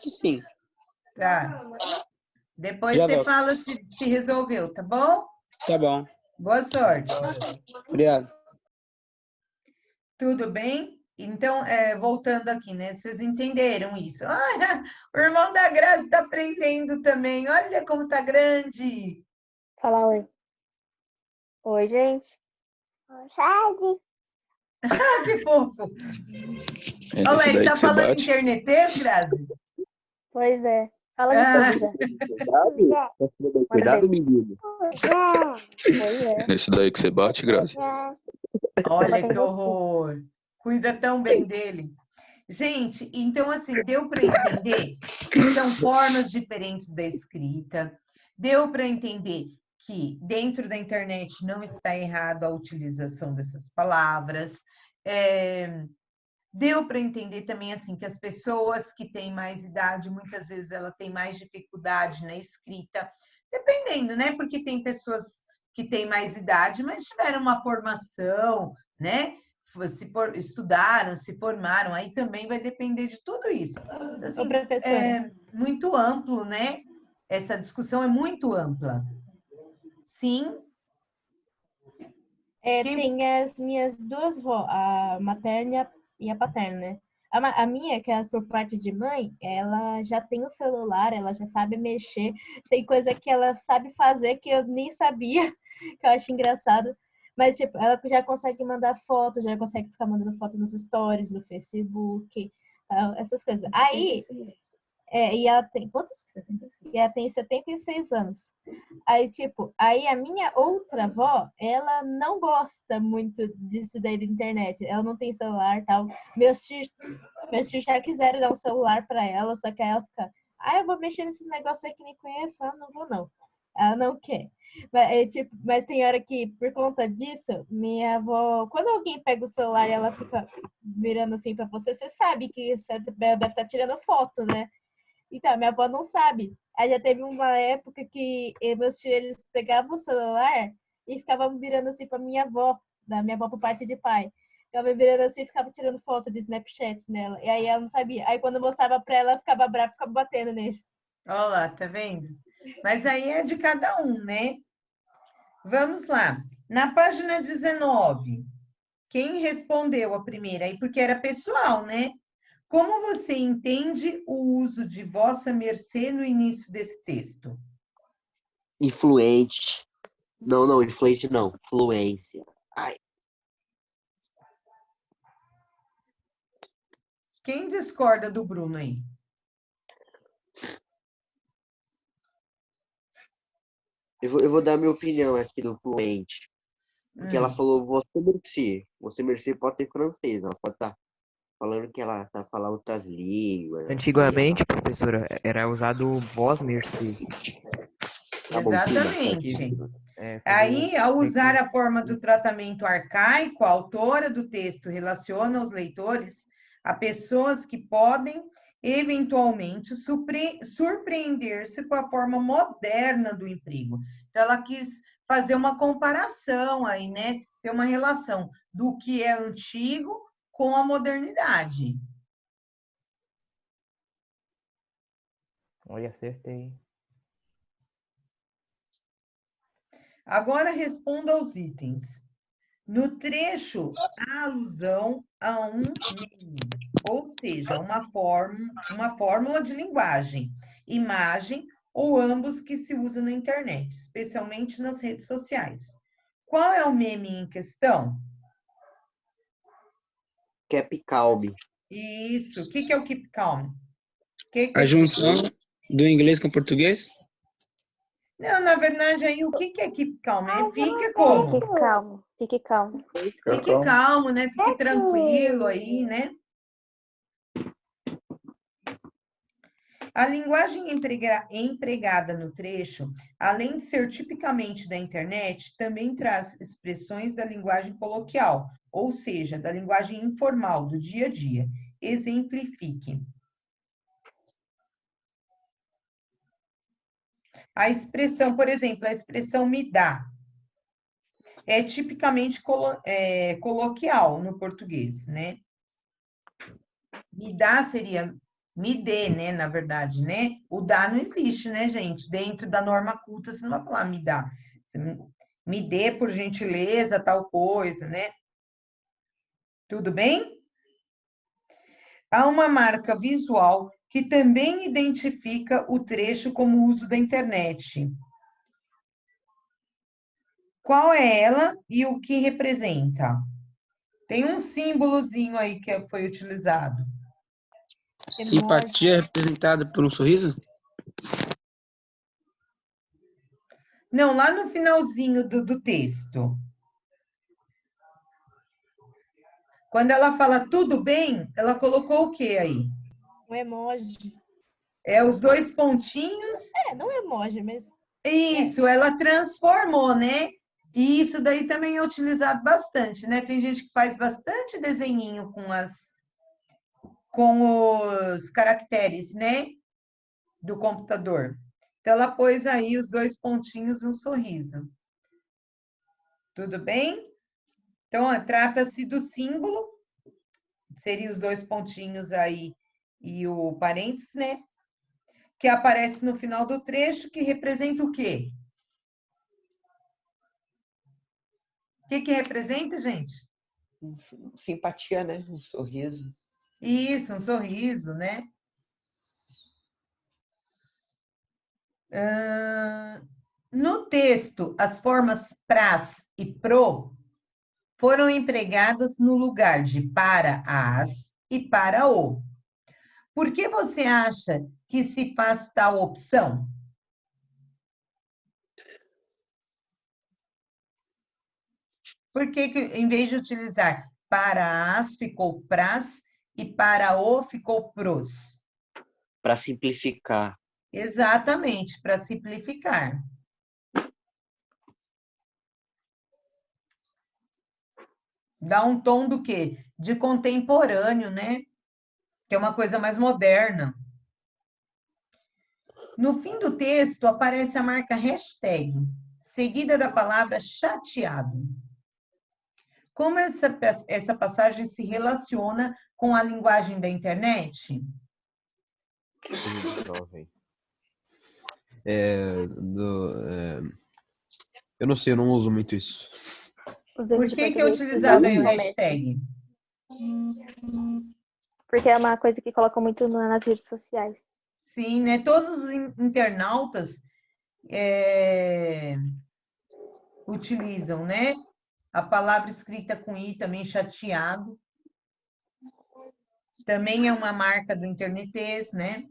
que sim. Tá. Depois Já você volto. fala se resolveu, tá bom? Tá bom. Boa sorte. Obrigado. Tudo bem? Então, voltando aqui, né? Vocês entenderam isso. O irmão da Graça está aprendendo também. Olha como tá grande. Fala oi. Oi, gente. Oi, que fofo. Olha, ele tá falando internetês, Grazi? Pois é. Fala de tudo já. Cuidado, menino. Pois Esse daí que você bate, Grazi. Olha que horror. Cuida tão bem dele. Gente, então assim, deu para entender que são formas diferentes da escrita. Deu para entender que dentro da internet não está errado a utilização dessas palavras. Deu para entender também assim que as pessoas que têm mais idade, muitas vezes ela tem mais dificuldade na escrita, dependendo, né? Porque tem pessoas que têm mais idade, mas tiveram uma formação, né? Estudaram, se formaram, aí também vai depender de tudo isso. Assim, é muito amplo, né? Essa discussão é muito ampla. Sim. Tem as minhas duas vó, a materna e a paterna, né? A minha, que é por parte de mãe, ela já tem o celular, ela já sabe mexer. Tem coisa que ela sabe fazer que eu nem sabia, que eu acho engraçado. Mas, tipo, ela já consegue mandar foto, já consegue ficar mandando foto nos stories, no Facebook, essas coisas. Aí, E ela tem quantos? 76. E ela tem 76 anos. Aí, tipo, aí a minha outra avó, ela não gosta muito disso daí da internet. Ela não tem celular e tal. Meus tios já quiseram dar um celular pra ela, só que aí ela fica, eu vou mexer nesses negócios aí que nem conheço. Não vou, não. Ela não quer. Mas tem hora que, por conta disso, minha avó, quando alguém pega o celular e ela fica virando assim pra você, você sabe que você deve estar tirando foto, né? Então, minha avó não sabe. Aí já teve uma época que meus tios, eles pegavam o celular e ficavam virando assim pra minha avó, da minha avó por parte de pai. Ficava virando assim e ficava tirando foto de Snapchat nela. E aí ela não sabia. Aí quando eu mostrava pra ela, ela ficava brava, ficava batendo neles. Olha lá, tá vendo? Mas aí é de cada um, né? Vamos lá. Na página 19, quem respondeu a primeira aí? Porque era pessoal, né? Como você entende o uso de vossa mercê no início desse texto? Influente. Não, influente não. Fluência. Ai. Quem discorda do Bruno aí? Eu vou dar minha opinião aqui do fluente. Porque ela falou você mercê. Você mercê pode ser francês. Ela pode estar falando que ela sabe falar outras línguas. Antigamente, professora, era usado voz mercê. Exatamente. Aí, ao usar a forma do tratamento arcaico, a autora do texto relaciona os leitores a pessoas que podem, eventualmente, surpreender-se com a forma moderna do emprego. Então, ela quis fazer uma comparação aí, né? Ter uma relação do que é antigo com a modernidade. Olha, acertei. Agora responda aos itens. No trecho, há alusão a um meme, ou seja, uma fórmula de linguagem, imagem ou ambos que se usam na internet, especialmente nas redes sociais. Qual é o meme em questão? Keep calm. Isso. O que é o keep calm? A junção do inglês com o português? Não, na verdade, aí o que é keep calm? Fique como? Fique calmo, fique calmo. Fique calmo, né? Fique tranquilo aí, né? A linguagem empregada no trecho, além de ser tipicamente da internet, também traz expressões da linguagem coloquial, ou seja, da linguagem informal, do dia a dia. Exemplifique. A expressão, por exemplo, a expressão me dá, é tipicamente coloquial no português, né? Me dá seria me dê, né? Na verdade, né? O dá não existe, né, gente? Dentro da norma culta, você não vai falar me dá. Você me dê, por gentileza, tal coisa, né? Tudo bem? Há uma marca visual que também identifica o trecho como uso da internet. Qual é ela e o que representa? Tem um símbolozinho aí que foi utilizado. Simpatia representada por um sorriso? Não, lá no finalzinho do texto. Quando ela fala tudo bem, ela colocou o que aí? Um emoji. É os dois pontinhos. Não é emoji, mas... Isso, ela transformou, né? E isso daí também é utilizado bastante, né? Tem gente que faz bastante desenhinho com os caracteres, né? Do computador. Então, ela pôs aí os dois pontinhos e um sorriso. Tudo bem? Então, trata-se do símbolo, seria os dois pontinhos aí e o parênteses, né? Que aparece no final do trecho, que representa o quê? O que representa, gente? Simpatia, né? Um sorriso. Isso, um sorriso, né? No texto, as formas pras e pro foram empregadas no lugar de para as e para o. Por que você acha que se faz tal opção? Por que, em vez de utilizar para as, ficou pras, e para o, ficou pros? Para simplificar. Exatamente, para simplificar. Dá um tom do quê? De contemporâneo, né? Que é uma coisa mais moderna. No fim do texto, aparece a marca hashtag, seguida da palavra chateado. Como essa passagem se relaciona com a linguagem da internet? Jovem. Eu não sei, eu não uso muito isso. Por que é utilizado aí o hashtag? Porque é uma coisa que colocam muito nas redes sociais. Sim, né? Todos os internautas utilizam, né? A palavra escrita com i também, chateado. Também é uma marca do internetês, né?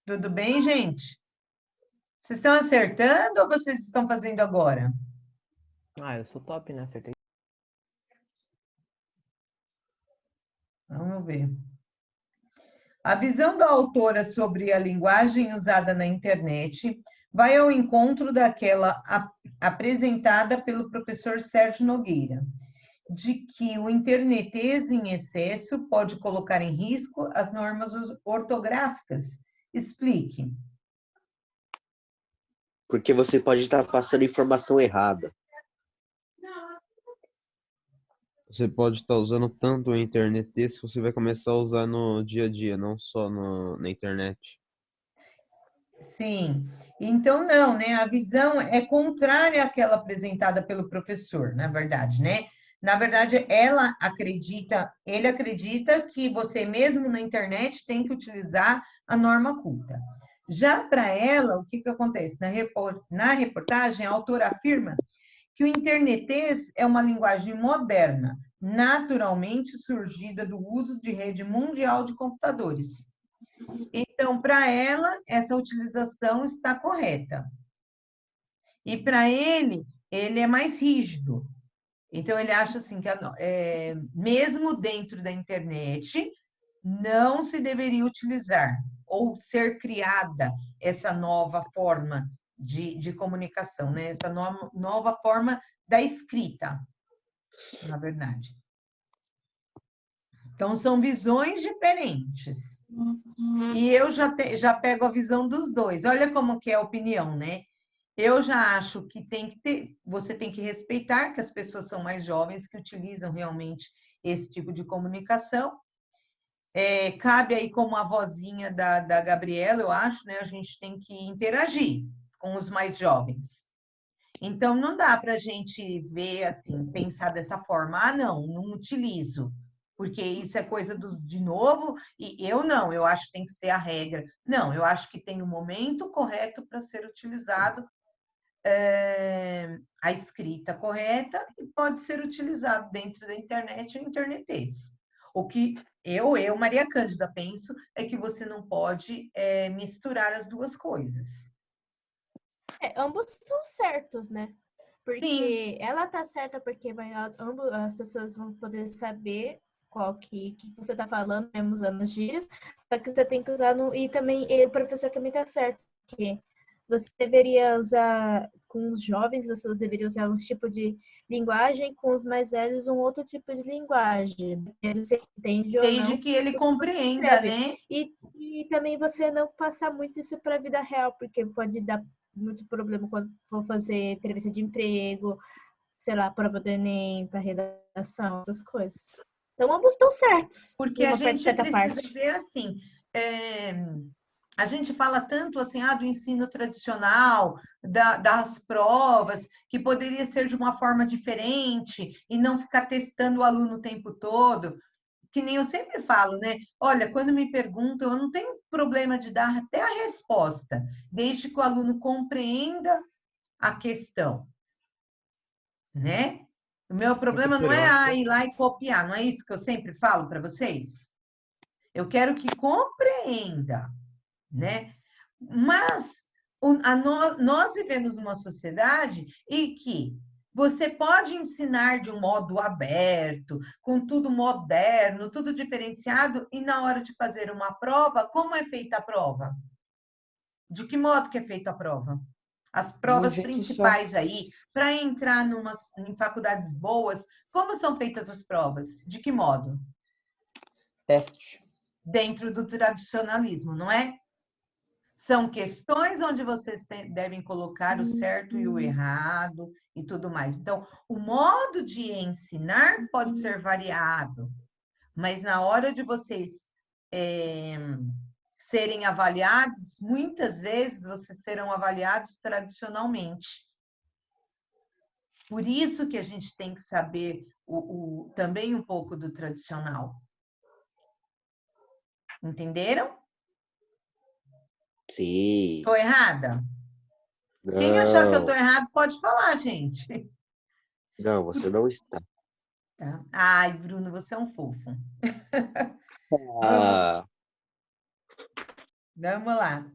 Tudo bem, gente? Vocês estão acertando ou vocês estão fazendo agora? Eu sou top, né? Acertei. Vamos ver. A visão da autora sobre a linguagem usada na internet vai ao encontro daquela apresentada pelo professor Sérgio Nogueira, de que o internetês em excesso pode colocar em risco as normas ortográficas. Explique. Porque você pode estar passando informação errada. Você pode estar usando tanto a internet que você vai começar a usar no dia a dia, não só na internet. Sim. Então, não, né? A visão é contrária àquela apresentada pelo professor, na verdade, né? Na verdade, ele acredita que você mesmo na internet tem que utilizar a norma culta. Já para ela, o que acontece? Na reportagem, a autora afirma que o internetês é uma linguagem moderna, naturalmente surgida do uso de rede mundial de computadores. Então, para ela, essa utilização está correta. E para ele é mais rígido. Então, ele acha assim que mesmo dentro da internet, não se deveria utilizar ou ser criada essa nova forma de comunicação, né? Essa nova forma da escrita, na verdade. Então, são visões diferentes. E eu já pego a visão dos dois. Olha como que é a opinião, né? Eu já acho que você tem que respeitar que as pessoas são mais jovens que utilizam realmente esse tipo de comunicação. Cabe aí como a vozinha da Gabriela, eu acho, né? A gente tem que interagir com os mais jovens. Então, não dá para a gente ver assim, pensar dessa forma. Não utilizo, porque isso é coisa de novo, e eu acho que tem que ser a regra. Não, eu acho que tem um momento correto para ser utilizado a escrita correta e pode ser utilizado dentro da internet o internetês. O que eu, Maria Cândida, penso é que você não pode misturar as duas coisas. Ambos estão certos, né? Porque Sim. ela tá certa porque as pessoas vão poder saber qual que você tá falando, mesmo usando as gírias, só que você tem que usar e também o professor também tá certo, que você deveria usar com os jovens, você deveria usar um tipo de linguagem, com os mais velhos um outro tipo de linguagem. Você entende ou não? Desde que ele compreenda, né? E também você não passar muito isso para a vida real, porque pode dar muito problema quando for fazer entrevista de emprego, sei lá, prova do Enem, para redação, essas coisas. Então, ambos estão certos. Porque a gente precisa ver assim, a gente fala tanto assim, do ensino tradicional, das provas, que poderia ser de uma forma diferente e não ficar testando o aluno o tempo todo. Que nem eu sempre falo, né? Olha, quando me perguntam, eu não tenho problema de dar até a resposta, desde que o aluno compreenda a questão, né? O meu problema não é ir lá e copiar, não é isso que eu sempre falo para vocês? Eu quero que compreenda, né? Mas nós vivemos numa sociedade em que você pode ensinar de um modo aberto, com tudo moderno, tudo diferenciado, e na hora de fazer uma prova, como é feita a prova? De que modo que é feita a prova? As De um provas jeito só. principais aí, para entrar em faculdades boas, como são feitas as provas? De que modo? Teste. Dentro do tradicionalismo, não é? São questões onde vocês devem colocar o certo e o errado e tudo mais. Então, o modo de ensinar pode ser variado, mas na hora de vocês serem avaliados, muitas vezes vocês serão avaliados tradicionalmente. Por isso que a gente tem que saber também um pouco do tradicional. Entenderam? Sim. Estou errada? Quem achar que eu estou Não, errado pode falar, gente. não, você não está. Tá? Ai, Bruno, você é um fofo. Ah, Vamos lá.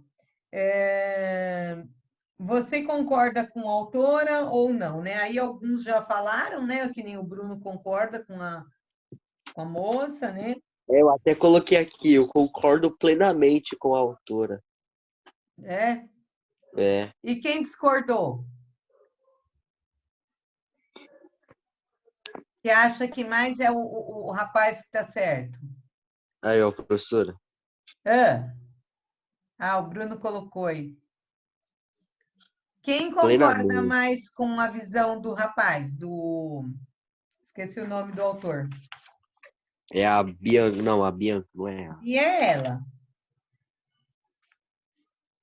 Você concorda com a autora ou não, né? Aí alguns já falaram, né? Que nem o Bruno concorda com a moça, né? eu até coloquei aqui, eu concordo plenamente com a autora. É. É. E quem discordou? Que acha que mais é o rapaz que está certo? Aí, ó, professora. O Bruno colocou aí. Quem concorda Plenamente. mais com a visão do rapaz? Esqueci o nome do autor. É a Bianca, não, a Bianca, não é ela. E é ela.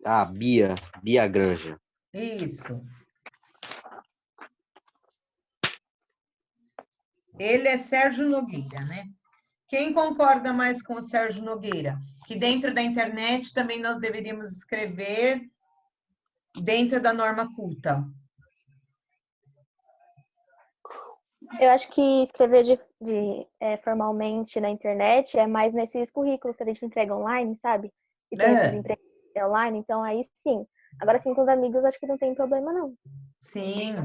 Ah, Bia Granja. Isso. Ele é Sérgio Nogueira, né? Quem concorda mais com o Sérgio Nogueira? Que dentro da internet também nós deveríamos escrever dentro da norma culta. Eu acho que escrever formalmente na internet é mais nesses currículos que a gente entrega online, sabe? E tem esses empregos online, então aí sim. Agora sim, com os amigos, acho que não tem problema, não. Sim.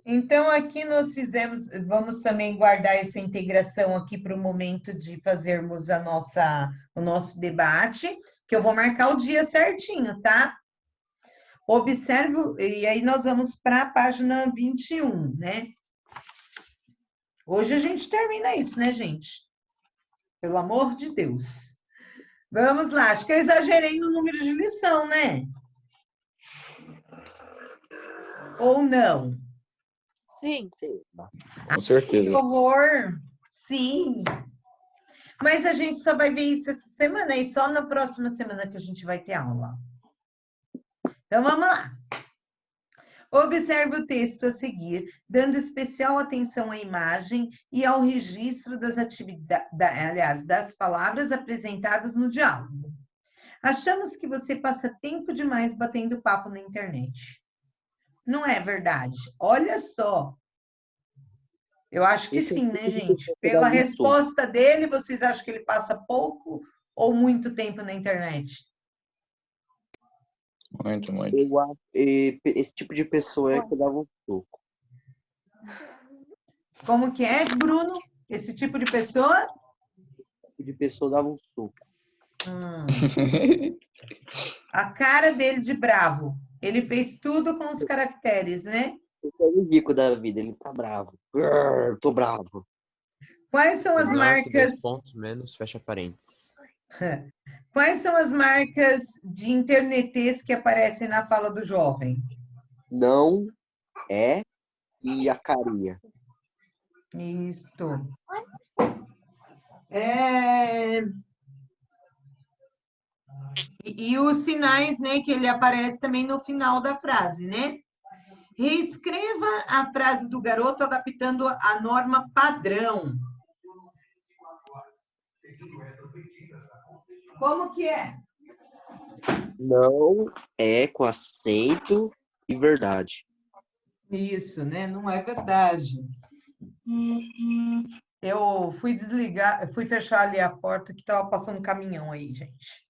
Então, aqui nós vamos também guardar essa integração aqui para o momento de fazermos o nosso debate, que eu vou marcar o dia certinho, tá? Observe, e aí nós vamos para a página 21, né? Hoje a gente termina isso, né, gente? Pelo amor de Deus. Vamos lá, acho que eu exagerei no número de lição, né? Ou não? Sim. Com certeza. Que horror! Sim! Mas a gente só vai ver isso essa semana e só na próxima semana que a gente vai ter aula. Então, vamos lá. Observe o texto a seguir, dando especial atenção à imagem e ao registro das das palavras apresentadas no diálogo. Achamos que você passa tempo demais batendo papo na internet. Não é verdade? Olha só. Eu acho que sim, né, gente? Pela resposta dele, vocês acham que ele passa pouco ou muito tempo na internet? Muito, muito. Eu acho esse tipo de pessoa é que dava um soco. Como que é, Bruno? Esse tipo de pessoa? Esse tipo de pessoa dava um soco. A cara dele de bravo. Ele fez tudo com os caracteres, né? Esse é o rico da vida, ele tá bravo. Tô bravo. Quais são as marcas... 2 pontos menos, fecha parênteses. Quais são as marcas de internetês que aparecem na fala do jovem? Não, é e a carinha. Isto. E os sinais, né, que ele aparece também no final da frase, né? Reescreva a frase do garoto adaptando a norma padrão. Como que é? Não, é com acento e verdade. Isso, né? Não é verdade. Eu fui desligar, fui fechar ali a porta que estava passando um caminhão aí, gente.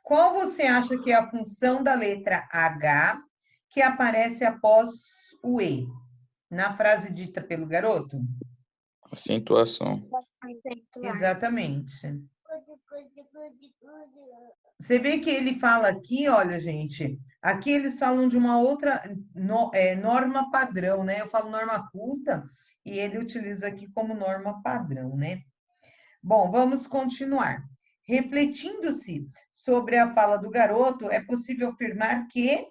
Qual você acha que é a função da letra H que aparece após o E, na frase dita pelo garoto? Acentuação. Exatamente. Você vê que ele fala aqui, olha, gente, aqui eles falam de uma outra norma padrão, né? Eu falo norma culta e ele utiliza aqui como norma padrão, né? Bom, vamos continuar. Refletindo-se sobre a fala do garoto, é possível afirmar que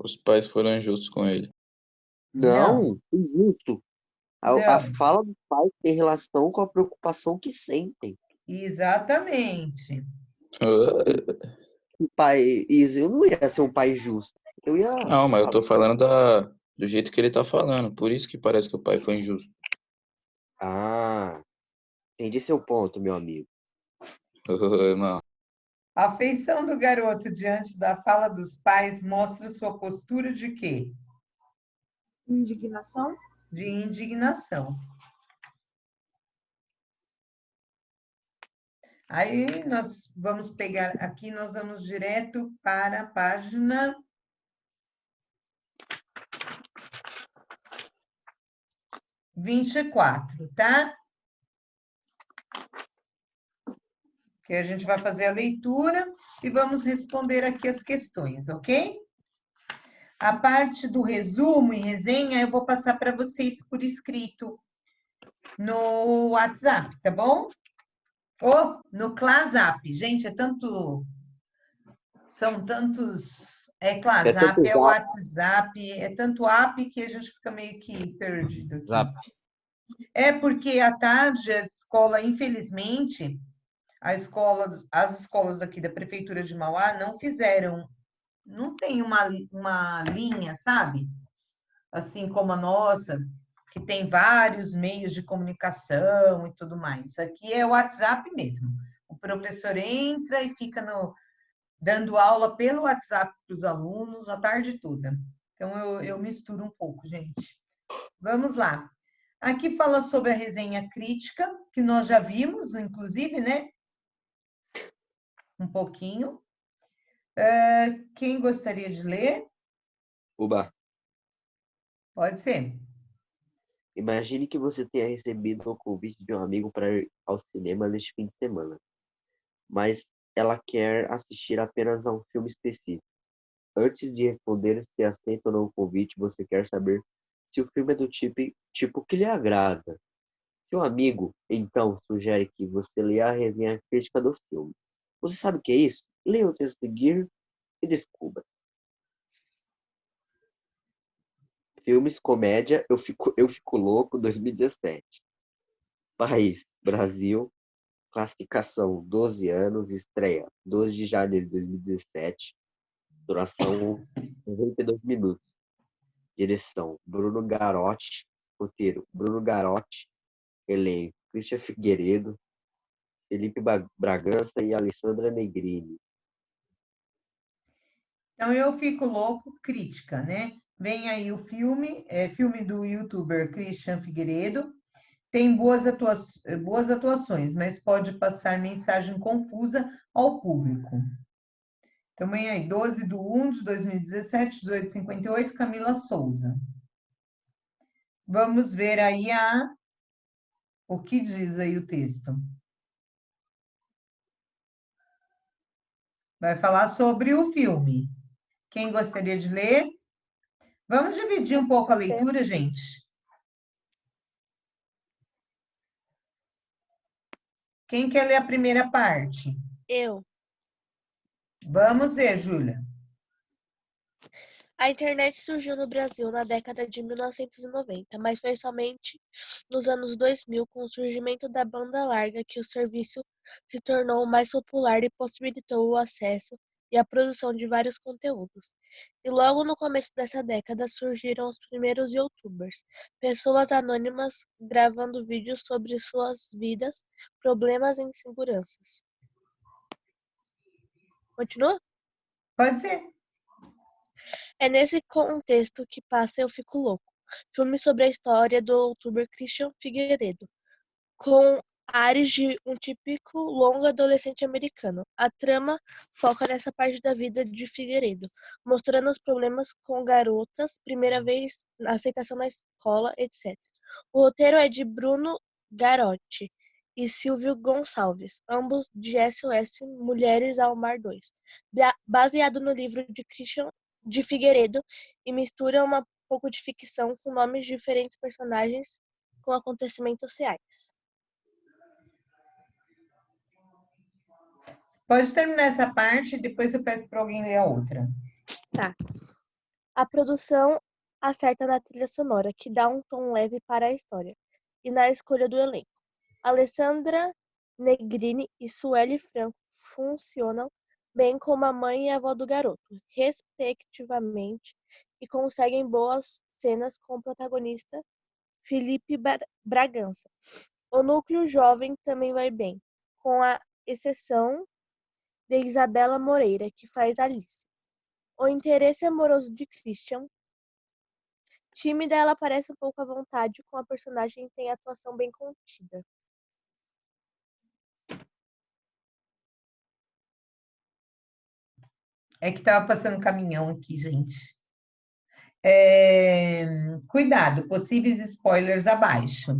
Os pais foram injustos com ele. Não, injusto. A Não. fala dos pais tem relação com a preocupação que sentem. Exatamente. O pai, eu não ia ser um pai justo. Eu ia. Não, mas eu tô falando do jeito que ele tá falando. Por isso que parece que o pai foi injusto. Ah, entendi seu ponto, meu amigo. Irmão. A afeição do garoto diante da fala dos pais mostra sua postura de quê? Indignação? De indignação. Aí nós vamos pegar aqui, nós vamos direto para a página 24, tá? Que a gente vai fazer a leitura e vamos responder aqui as questões, ok? A parte do resumo e resenha eu vou passar para vocês por escrito no WhatsApp, tá bom? Ou no ClaSap. Gente, são tantos... É ClaSap, é WhatsApp, é tanto app que a gente fica meio que perdido aqui. Zap. É porque à tarde a escola, infelizmente, as escolas daqui da Prefeitura de Mauá não tem uma linha, sabe? Assim como a nossa, que tem vários meios de comunicação e tudo mais. Aqui é o WhatsApp mesmo. O professor entra e fica dando aula pelo WhatsApp para os alunos a tarde toda. Então, eu misturo um pouco, gente. Vamos lá. Aqui fala sobre a resenha crítica, que nós já vimos, inclusive, né? Um pouquinho. Quem gostaria de ler? Uba. Pode ser. Imagine que você tenha recebido o convite de um amigo para ir ao cinema neste fim de semana, mas ela quer assistir apenas a um filme específico. Antes de responder se aceita ou não o convite, você quer saber se o filme é do tipo que lhe agrada. Seu amigo, então, sugere que você leia a resenha crítica do filme. Você sabe o que é isso? Leia o texto a seguir e descubra. Filmes, comédia, eu fico louco, 2017. País, Brasil. Classificação, 12 anos. Estreia, 12 de janeiro de 2017. Duração, 92 minutos. Direção, Bruno Garotti. Roteiro, Bruno Garotti. Elenco, Christian Figueiredo, Felipe Bragança e Alessandra Negrini. Então, eu fico louco, crítica, né? Vem aí o filme, filme do youtuber Christian Figueiredo. Tem boas atuações, mas pode passar mensagem confusa ao público. Então, vem aí, 12/1/2017, 18h58, Camila Souza. Vamos ver aí o que diz aí o texto. Vai falar sobre o filme. Quem gostaria de ler? Vamos dividir um pouco a leitura, gente? Quem quer ler a primeira parte? Eu. Vamos ver, Júlia. A internet surgiu no Brasil na década de 1990, mas foi somente nos anos 2000, com o surgimento da banda larga, que o serviço se tornou mais popular e possibilitou o acesso e a produção de vários conteúdos. E logo no começo dessa década surgiram os primeiros YouTubers, pessoas anônimas gravando vídeos sobre suas vidas, problemas e inseguranças. Continua? Pode ser. É nesse contexto que passa Eu Fico Louco, filme sobre a história do youtuber Christian Figueiredo, com ares de um típico longo adolescente americano. A trama foca nessa parte da vida de Figueiredo, mostrando os problemas com garotas, primeira vez, aceitação na escola, etc. O roteiro é de Bruno Garotti e Silvio Gonçalves, ambos de SOS Mulheres ao Mar 2, baseado no livro de Christian de Figueiredo e mistura um pouco de ficção com nomes de diferentes personagens com acontecimentos reais. Pode terminar essa parte e depois eu peço para alguém ler a outra. Tá. A produção acerta na trilha sonora, que dá um tom leve para a história, e na escolha do elenco. Alessandra Negrini e Sueli Franco funcionam bem como a mãe e a avó do garoto, respectivamente, e conseguem boas cenas com o protagonista Felipe Bragança. O núcleo jovem também vai bem, com a exceção de Isabela Moreira, que faz Alice. O interesse amoroso de Christian, tímida, ela parece um pouco à vontade com a personagem e tem atuação bem contida. É que estava passando um caminhão aqui, gente. Cuidado, possíveis spoilers abaixo.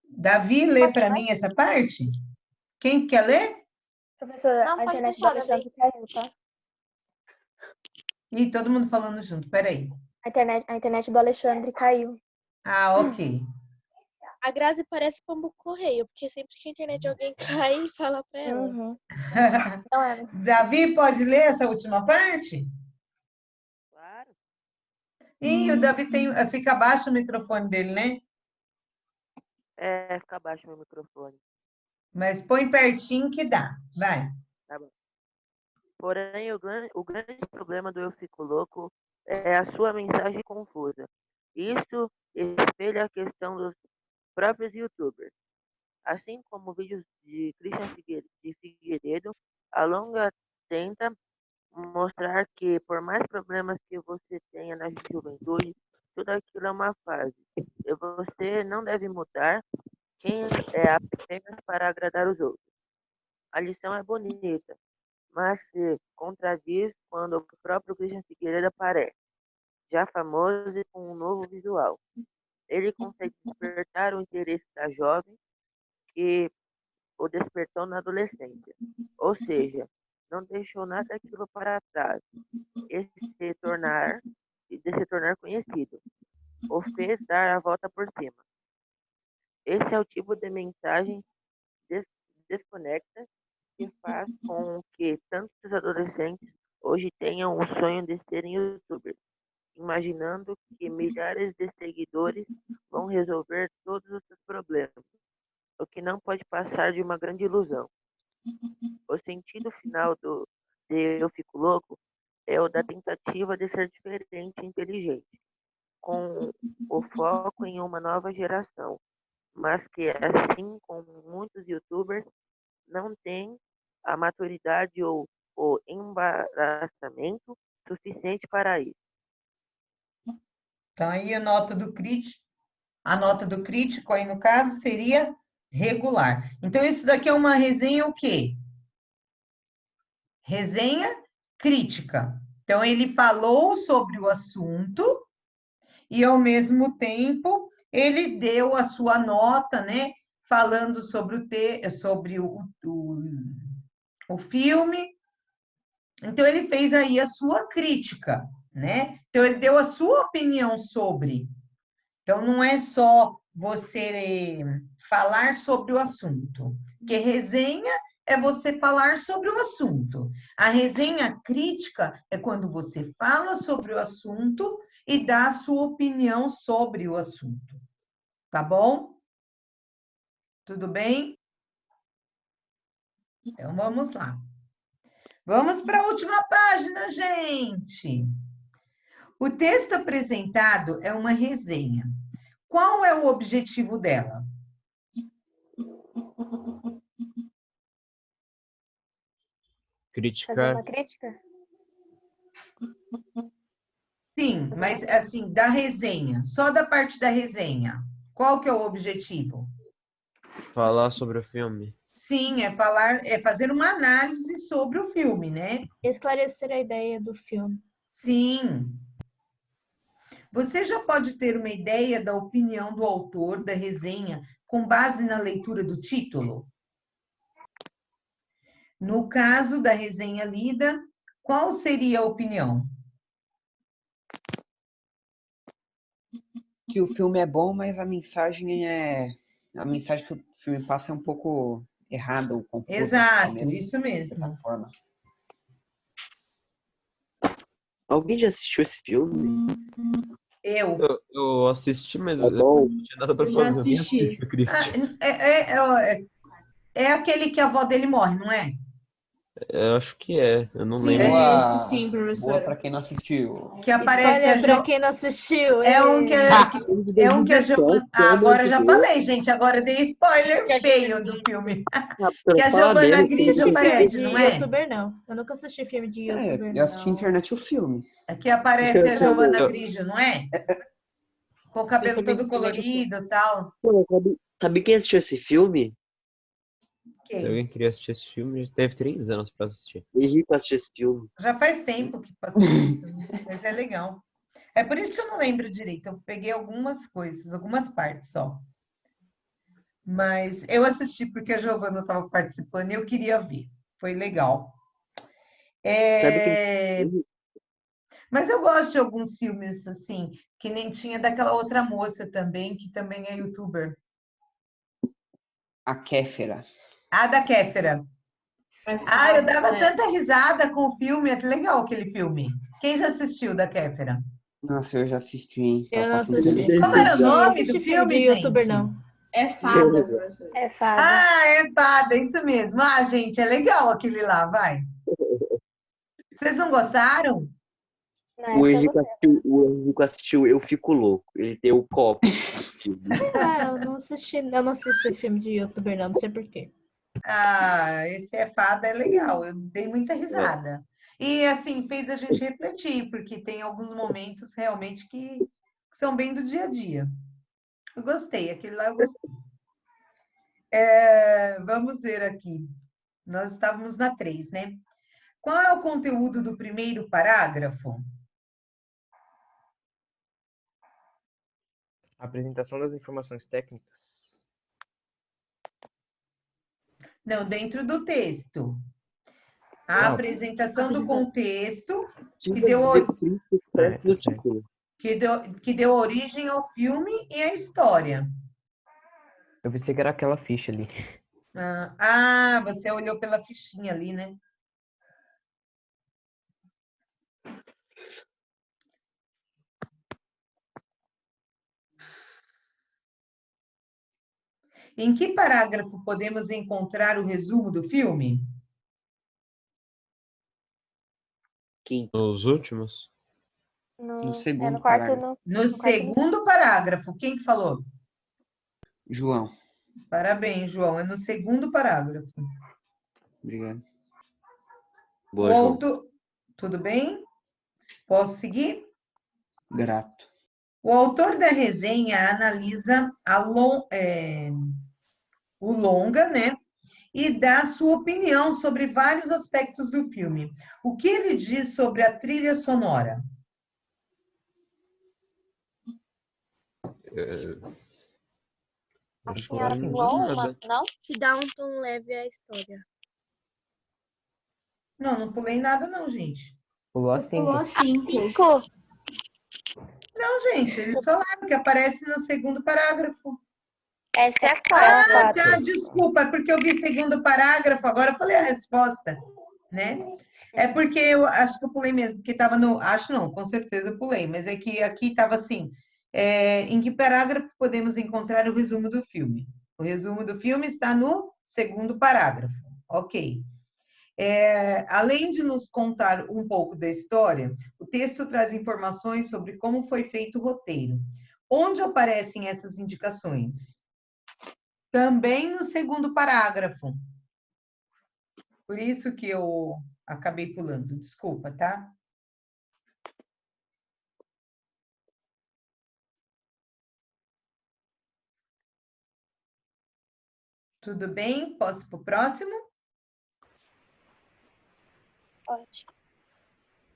Davi, lê para mim essa parte? Quem quer ler? Professora, Não, a pode internet do deixar, Alexandre caiu, tá? Ih, todo mundo falando junto, peraí. A internet do Alexandre caiu. Ah, ok. A Grazi parece pombo correio, porque sempre que a internet de alguém cai, fala pra ela. Uhum. Davi, pode ler essa última parte? Claro. Ih, o Davi fica abaixo o microfone dele, né? Fica abaixo meu microfone. Mas põe pertinho que dá. Vai. Tá bom. Porém, o grande problema do Eu Fico Louco é a sua mensagem confusa. Isso espelha a questão dos próprios youtubers. Assim como vídeos de Christian Figueiredo, a longa tenta mostrar que, por mais problemas que você tenha na juventude, tudo aquilo é uma fase. E você não deve mudar quem é apenas para agradar os outros. A lição é bonita, mas se contradiz quando o próprio Christian Figueiredo aparece, já famoso e com um novo visual. Ele consegue despertar o interesse da jovem que o despertou na adolescência. Ou seja, não deixou nada daquilo para trás e de se tornar conhecido. O fez dar a volta por cima. Esse é o tipo de mensagem desconecta que faz com que tantos adolescentes hoje tenham o sonho de serem youtubers, imaginando que milhares de seguidores vão resolver todos os seus problemas, o que não pode passar de uma grande ilusão. O sentido final de Eu Fico Louco é o da tentativa de ser diferente e inteligente, com o foco em uma nova geração, mas que, assim como muitos youtubers, não tem a maturidade ou o embaraçamento suficiente para isso. Então, aí a nota do crítico aí no caso seria regular. Então, isso daqui é uma resenha o quê? Resenha crítica. Então, ele falou sobre o assunto e, ao mesmo tempo, ele deu a sua nota, né? Falando sobre o filme. Então, ele fez aí a sua crítica, né? Então, ele deu a sua opinião sobre. Então, não é só você falar sobre o assunto, porque resenha é você falar sobre o assunto. A resenha crítica é quando você fala sobre o assunto e dá a sua opinião sobre o assunto. Tá bom? Tudo bem? Então, vamos lá. Vamos para a última página, gente. O texto apresentado é uma resenha. Qual é o objetivo dela? Fazer Criticar. uma crítica? Sim, mas assim, da resenha, só da parte da resenha. Qual que é o objetivo? Falar sobre o filme. Sim, é fazer uma análise sobre o filme, né? Esclarecer a ideia do filme. Sim. Você já pode ter uma ideia da opinião do autor da resenha com base na leitura do título? No caso da resenha lida, qual seria a opinião? Que o filme é bom, mas a mensagem que o filme passa é um pouco errada ou confusa. Exato, isso De mesmo. certa forma. Alguém já assistiu esse filme? Eu. Eu assisti, mas Tá eu bom. não tinha nada pra Eu já fazer. Eu nem assisti. assisti, Christian. É aquele que a avó dele morre, não é? Eu acho que é. Eu não Sim, lembro. é esse sim, Boa professora. pra quem não assistiu. Que aparece a Spoiler pra Jo... quem não assistiu. É um que é um que a 2017, Giovana. pelo amor Agora de já Deus. falei, gente. Agora eu dei spoiler Que a feio do filme. Ah, Que a fala Giovana mesmo, Grigio Assisti filme aparece, de não é? youtuber, não. Eu nunca assisti filme de youtuber, Eu não. assisti na internet o filme. É que aparece a Eu Giovana também. Grigio, não é? Com o Eu cabelo também todo vi na internet o filme. colorido e tal. Pô, sabe quem assistiu esse filme? Se Quem? alguém queria assistir esse filme, teve 3 anos pra assistir. Henrique assistiu esse filme. Já faz tempo que passou isso, mas é legal. É por isso que eu não lembro direito. Eu peguei algumas coisas, algumas partes só. Mas eu assisti porque a Giovana estava participando e eu queria ver. Foi legal. Sabe quem? Mas eu gosto de alguns filmes assim, que nem tinha daquela outra moça também, que também é youtuber. A Kéfera. A da Kéfera. Ah, eu dava tanta risada com o filme. É legal aquele filme. Quem já assistiu da Kéfera? Nossa, eu já assisti, hein? Eu Tá não passando assisti. televisão. Como era o Não nome assisti do filme de filme, youtuber, gente? não. É fada, professora. É fada. Ah, é fada, isso mesmo. Ah, gente, é legal aquele lá, vai. Vocês não gostaram? Na O época eu Henrique gostei. assistiu Eu Fico Louco. Ele tem o copo. Ah, eu não assisti filme de youtuber, não sei porquê. Ah, esse é fada, é legal. Eu dei muita risada. E, assim, fez a gente refletir, porque tem alguns momentos realmente que são bem do dia a dia. Eu gostei, aquele lá eu gostei. Vamos ver aqui. Nós estávamos na 3, né? Qual é o conteúdo do primeiro parágrafo? Apresentação das informações técnicas. Não, dentro do texto. A apresentação do contexto que deu, Tá certo. que deu origem ao filme e à história. Eu pensei que era aquela ficha ali. Ah, você olhou pela fichinha ali, né? Em que parágrafo podemos encontrar o resumo do filme? Os últimos? No segundo no quarto, parágrafo. No segundo parágrafo. Quem que falou? João. Parabéns, João. É no segundo parágrafo. Obrigado. Boa, João. Tudo bem? Posso seguir? Grato. O autor da resenha analisa o longa, né? E dá sua opinião sobre vários aspectos do filme. O que ele diz sobre a trilha sonora? Assim, ela pulou uma, não? Que dá um tom leve à história. Não pulei nada não, gente. Pulou a Pulou 5. 5. Não, gente, eles falaram que aparece no segundo parágrafo. Essa é a 4. Tá, desculpa, é porque eu vi segundo parágrafo, agora eu falei a resposta, né? É porque eu acho que eu pulei mesmo, porque estava no... Acho não, com certeza eu pulei, mas é que aqui estava assim, em que parágrafo podemos encontrar o resumo do filme? O resumo do filme está no segundo parágrafo, ok. Além de nos contar um pouco da história, o texto traz informações sobre como foi feito o roteiro. Onde aparecem essas indicações? Também no segundo parágrafo. Por isso que eu acabei pulando, desculpa, tá? Tudo bem? Posso ir para o próximo? Pode.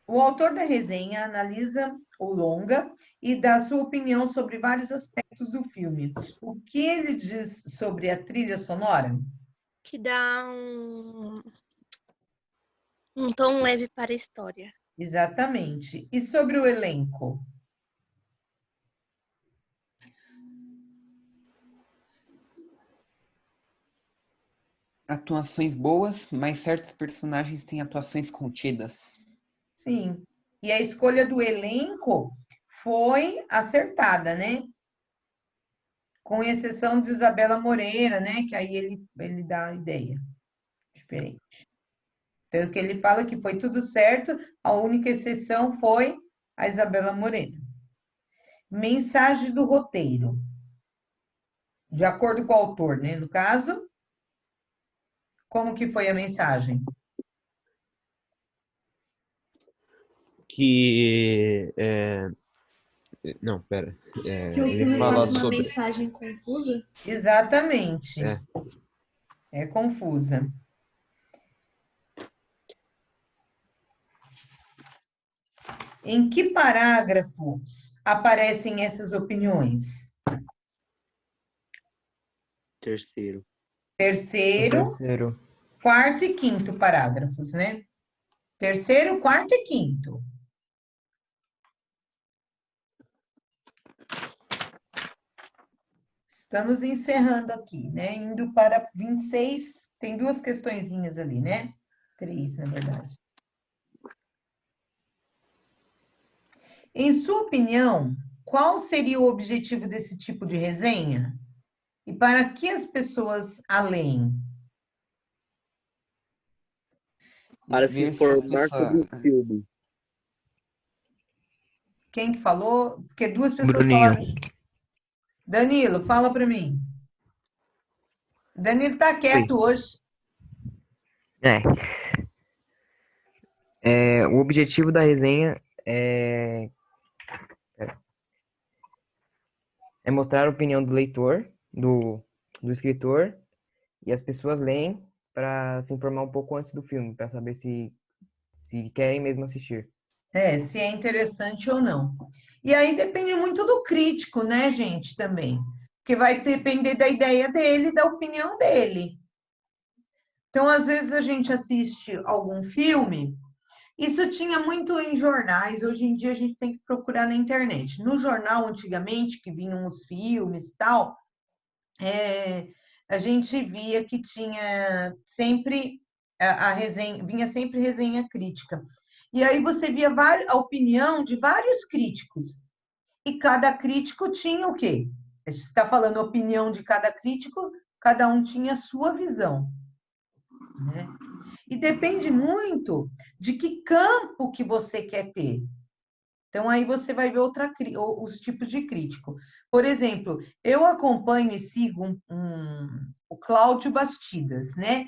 O autor da resenha analisa o longa e dá sua opinião sobre vários aspectos do filme. O que ele diz sobre a trilha sonora? Que dá um tom leve para a história. Exatamente. E sobre o elenco? Atuações boas, mas certos personagens têm atuações contidas. Sim. E a escolha do elenco foi acertada, né? Com exceção de Isabela Moreira, né? Que aí ele dá a ideia diferente. Então, que ele fala que foi tudo certo, a única exceção foi a Isabela Moreira. Mensagem do roteiro. De acordo com o autor, né? No caso, como que foi a mensagem? Não, pera. Que o Ele filme fala passa uma sobre. mensagem confusa? Exatamente. É confusa. Em que parágrafos aparecem essas opiniões? Terceiro. Terceiro, quarto e quinto parágrafos, né? Terceiro, quarto e quinto. Estamos encerrando aqui, né? Indo para 26. Tem duas questõezinhas ali, né? 3, na verdade. Em sua opinião, qual seria o objetivo desse tipo de resenha? E para que as pessoas a leem? Para se informar sobre o filme. Quem que falou? Porque duas pessoas Bruninho. falaram. Danilo, fala para mim. Danilo tá quieto hoje. O objetivo da resenha é mostrar a opinião do leitor, do escritor, e as pessoas leem para se informar um pouco antes do filme, para saber se querem mesmo assistir. Se é interessante ou não. E aí depende muito do crítico, né, gente, também. Porque vai depender da ideia dele, da opinião dele. Então, às vezes, a gente assiste algum filme, isso tinha muito em jornais, hoje em dia a gente tem que procurar na internet. No jornal, antigamente, que vinham os filmes e tal, a gente via que tinha sempre a resenha, vinha sempre resenha crítica. E aí você via a opinião de vários críticos. E cada crítico tinha o quê? Você está falando a opinião de cada crítico, cada um tinha a sua visão, né? E depende muito de que campo que você quer ter. Então, aí você vai ver os tipos de crítico. Por exemplo, eu acompanho e sigo o Cláudio Bastidas, né?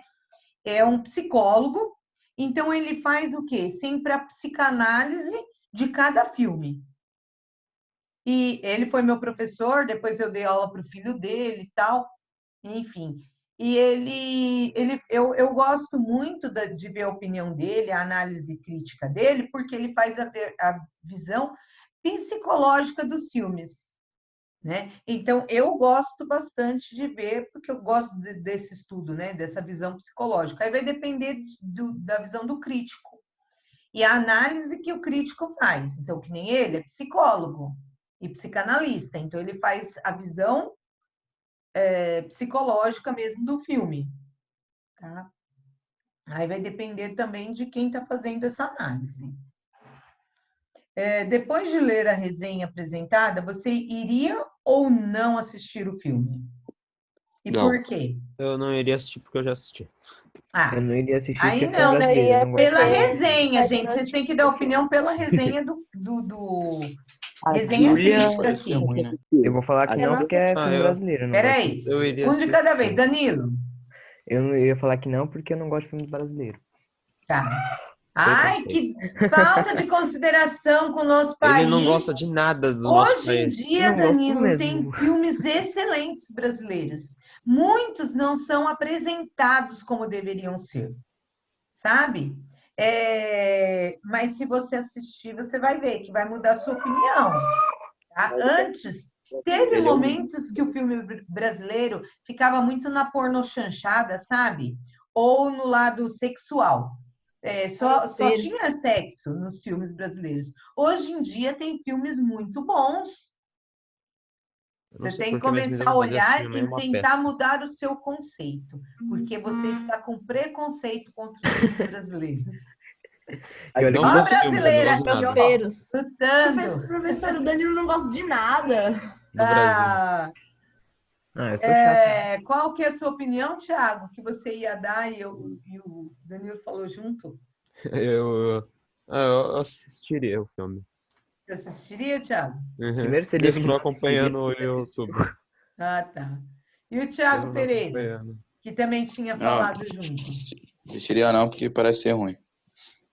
É um psicólogo, então ele faz o quê? Sempre a psicanálise de cada filme. E ele foi meu professor, depois eu dei aula para o filho dele e tal, enfim. E eu gosto muito de ver a opinião dele, a análise crítica dele, porque ele faz a visão psicológica dos filmes, né? Então, eu gosto bastante de ver, porque eu gosto desse estudo, né? Dessa visão psicológica. Aí vai depender da visão do crítico. E a análise que o crítico faz. Então, que nem ele é psicólogo e psicanalista. Então, ele faz a visão psicológica mesmo do filme, tá? Aí vai depender também de quem está fazendo essa análise. Depois de ler a resenha apresentada, você iria ou não assistir o filme? E Não. por quê? Eu não iria assistir porque eu já assisti. Eu não iria assistir Aí porque é não, brasileiro. Eu não gosto pela de resenha, filme. gente. Vocês têm que dar opinião pela resenha do resenha Júlia crítica parece aqui. ser ruim, né? Eu vou falar que não porque é filme brasileiro. Eu não gosto Peraí, Eu iria um de assistir. cada vez. Danilo. Eu ia falar que não porque eu não gosto de filme brasileiro. Tá. Ai, que falta de consideração com o nosso Ele não país. gosta de nada do nosso Hoje em país. dia, Não gosto Danilo, mesmo. tem filmes excelentes brasileiros. Muitos não são apresentados como deveriam ser, sabe? Mas se você assistir, você vai ver que vai mudar a sua opinião. Tá? Antes, teve Ele é um... momentos que o filme brasileiro ficava muito na pornochanchada, sabe? Ou no lado sexual. Só tinha sexo nos filmes brasileiros. Hoje em dia tem filmes muito bons. Eu não Você sei tem que porque, mas me começar deu a vontade de assistir olhar meio e uma tentar peça. mudar o seu conceito, porque você está com preconceito contra os filmes brasileiros. E olha Não que Ó, só os filmes, eu não brasileira gosto de nada. Feiros. lutando. Professor, o Danilo não gosta de nada. No Brasil. Ah, eu sou chato. Qual que é a sua opinião, Thiago, que você ia dar e o Danilo falou junto? Eu assistiria o filme. Você assistiria, Thiago? Primeiro você disse Mesmo que não não assistiria. acompanhando o YouTube. Ah, tá. E o Thiago Mesmo não Pereira, acompanhando. que também tinha Não, falado junto. assistiria não, porque parece ser ruim.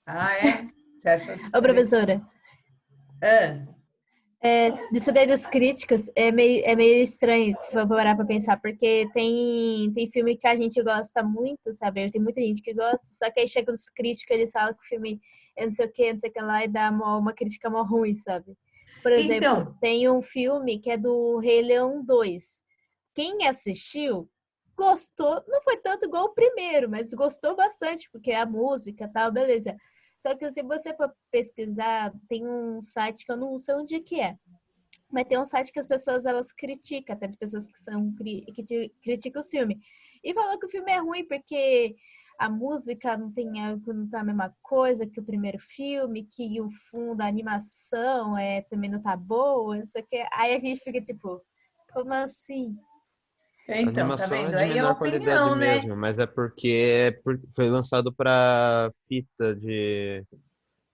Ah, é? Você achou? Ô, professora, Ah, disso daí dos críticos é meio estranho se for parar pra pensar, porque tem filme que a gente gosta muito, sabe? Tem muita gente que gosta, só que aí chega os críticos, eles falam que o filme é não sei o que lá, e dá uma crítica mó ruim, sabe? Por exemplo, Então. tem um filme que é do Rei Leão 2. Quem assistiu gostou, não foi tanto igual o primeiro, mas gostou bastante, porque a música e tal, beleza. Só que se você for pesquisar, tem um site que eu não sei onde que é, mas tem um site que as pessoas elas criticam, até de pessoas que criticam o filme. E falou que o filme é ruim porque a música não tá a mesma coisa que o primeiro filme, que o fundo, a animação também não tá boa, não sei o que. Aí a gente fica tipo, como assim? A Então, tá animação é vendo? de Aí é a menor qualidade opinião, né? mesmo, mas é porque foi lançado para fita de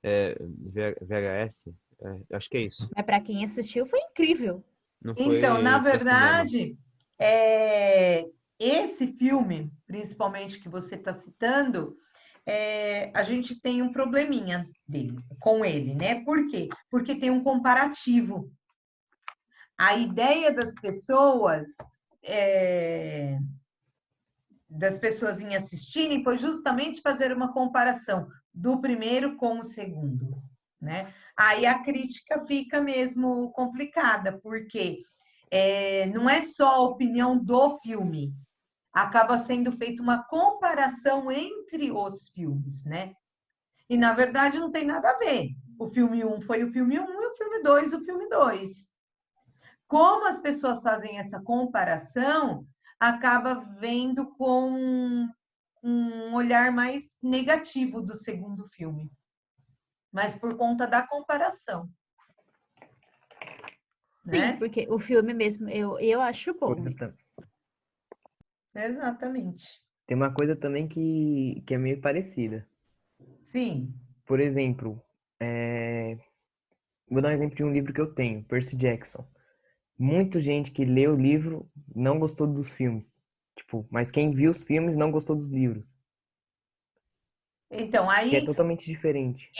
VHS. Acho que é isso. Mas pra quem assistiu foi incrível. Não Então, na foi para cinema. verdade, esse filme, principalmente que você está citando, a gente tem um probleminha com ele, né? Por quê? Porque tem um comparativo. A ideia das pessoas em assistirem foi justamente fazer uma comparação do primeiro com o segundo, né? Aí a crítica fica mesmo complicada, porque não é só a opinião do filme, acaba sendo feita uma comparação entre os filmes, né? E, na verdade, não tem nada a ver. O filme 1 foi o filme 1 e o filme 2 o filme 2. Como as pessoas fazem essa comparação, acaba vendo com um olhar mais negativo do segundo filme. Mas por conta da comparação. Sim, Né? porque o filme mesmo eu acho bom. Exatamente. Tem uma coisa também que é meio parecida. Sim. Por exemplo, vou dar um exemplo de um livro que eu tenho, Percy Jackson. Muita gente que leu o livro não gostou dos filmes. Tipo, mas quem viu os filmes não gostou dos livros. Então, Que é aí, totalmente diferente.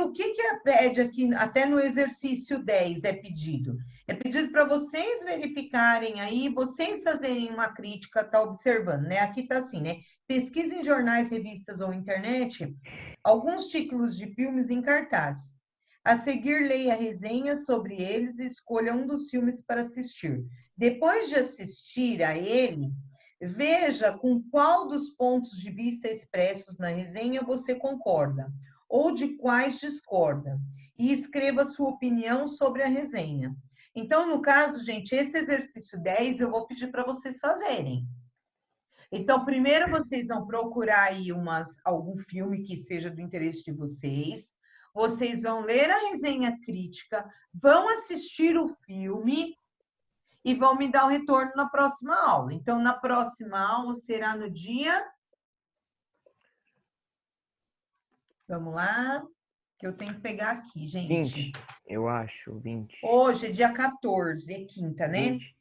o que pede aqui, até no exercício 10 é pedido? É pedido para vocês verificarem aí, vocês fazerem uma crítica, tá observando, né? Aqui tá assim, né? Pesquisa em jornais, revistas ou internet alguns títulos de filmes em cartaz. A seguir, leia resenhas sobre eles e escolha um dos filmes para assistir. Depois de assistir a ele, veja com qual dos pontos de vista expressos na resenha você concorda, ou de quais discorda, e escreva sua opinião sobre a resenha. Então, no caso, gente, esse exercício 10 eu vou pedir para vocês fazerem. Então, primeiro vocês vão procurar aí algum filme que seja do interesse de vocês. Vocês vão ler a resenha crítica, vão assistir o filme e vão me dar o retorno na próxima aula. Então, na próxima aula será no dia... Vamos lá, que eu tenho que pegar aqui, gente. 20, eu acho, 20. Hoje é dia 14, é quinta, né? 20.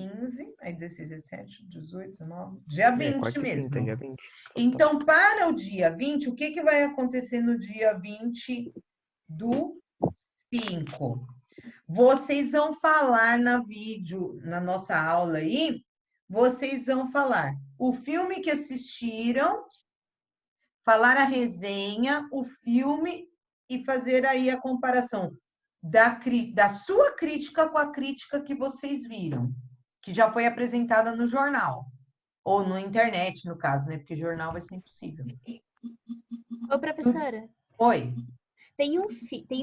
15, aí 16, 17, 18, 19, dia 20 quarta e mesmo. quinta, dia 20. Então, para o dia 20, o que que vai acontecer no dia 20 do 5? Vocês vão falar na nossa aula aí, vocês vão falar o filme que assistiram, falar a resenha, o filme e fazer aí a comparação da sua crítica com a crítica que vocês viram, que já foi apresentada no jornal, ou na internet, no caso, né? Porque jornal vai ser impossível. Ô, professora, Oi. tem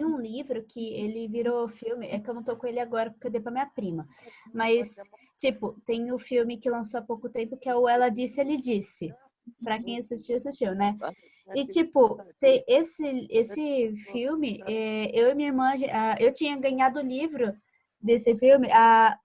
um livro que ele virou filme, é que eu não tô com ele agora porque eu dei pra minha prima. Mas, tipo, tem o filme que lançou há pouco tempo que é o Ela Disse, Ele Disse. Pra quem assistiu, assistiu, né? E, tipo, esse filme, eu e minha irmã, eu tinha ganhado o livro desse filme há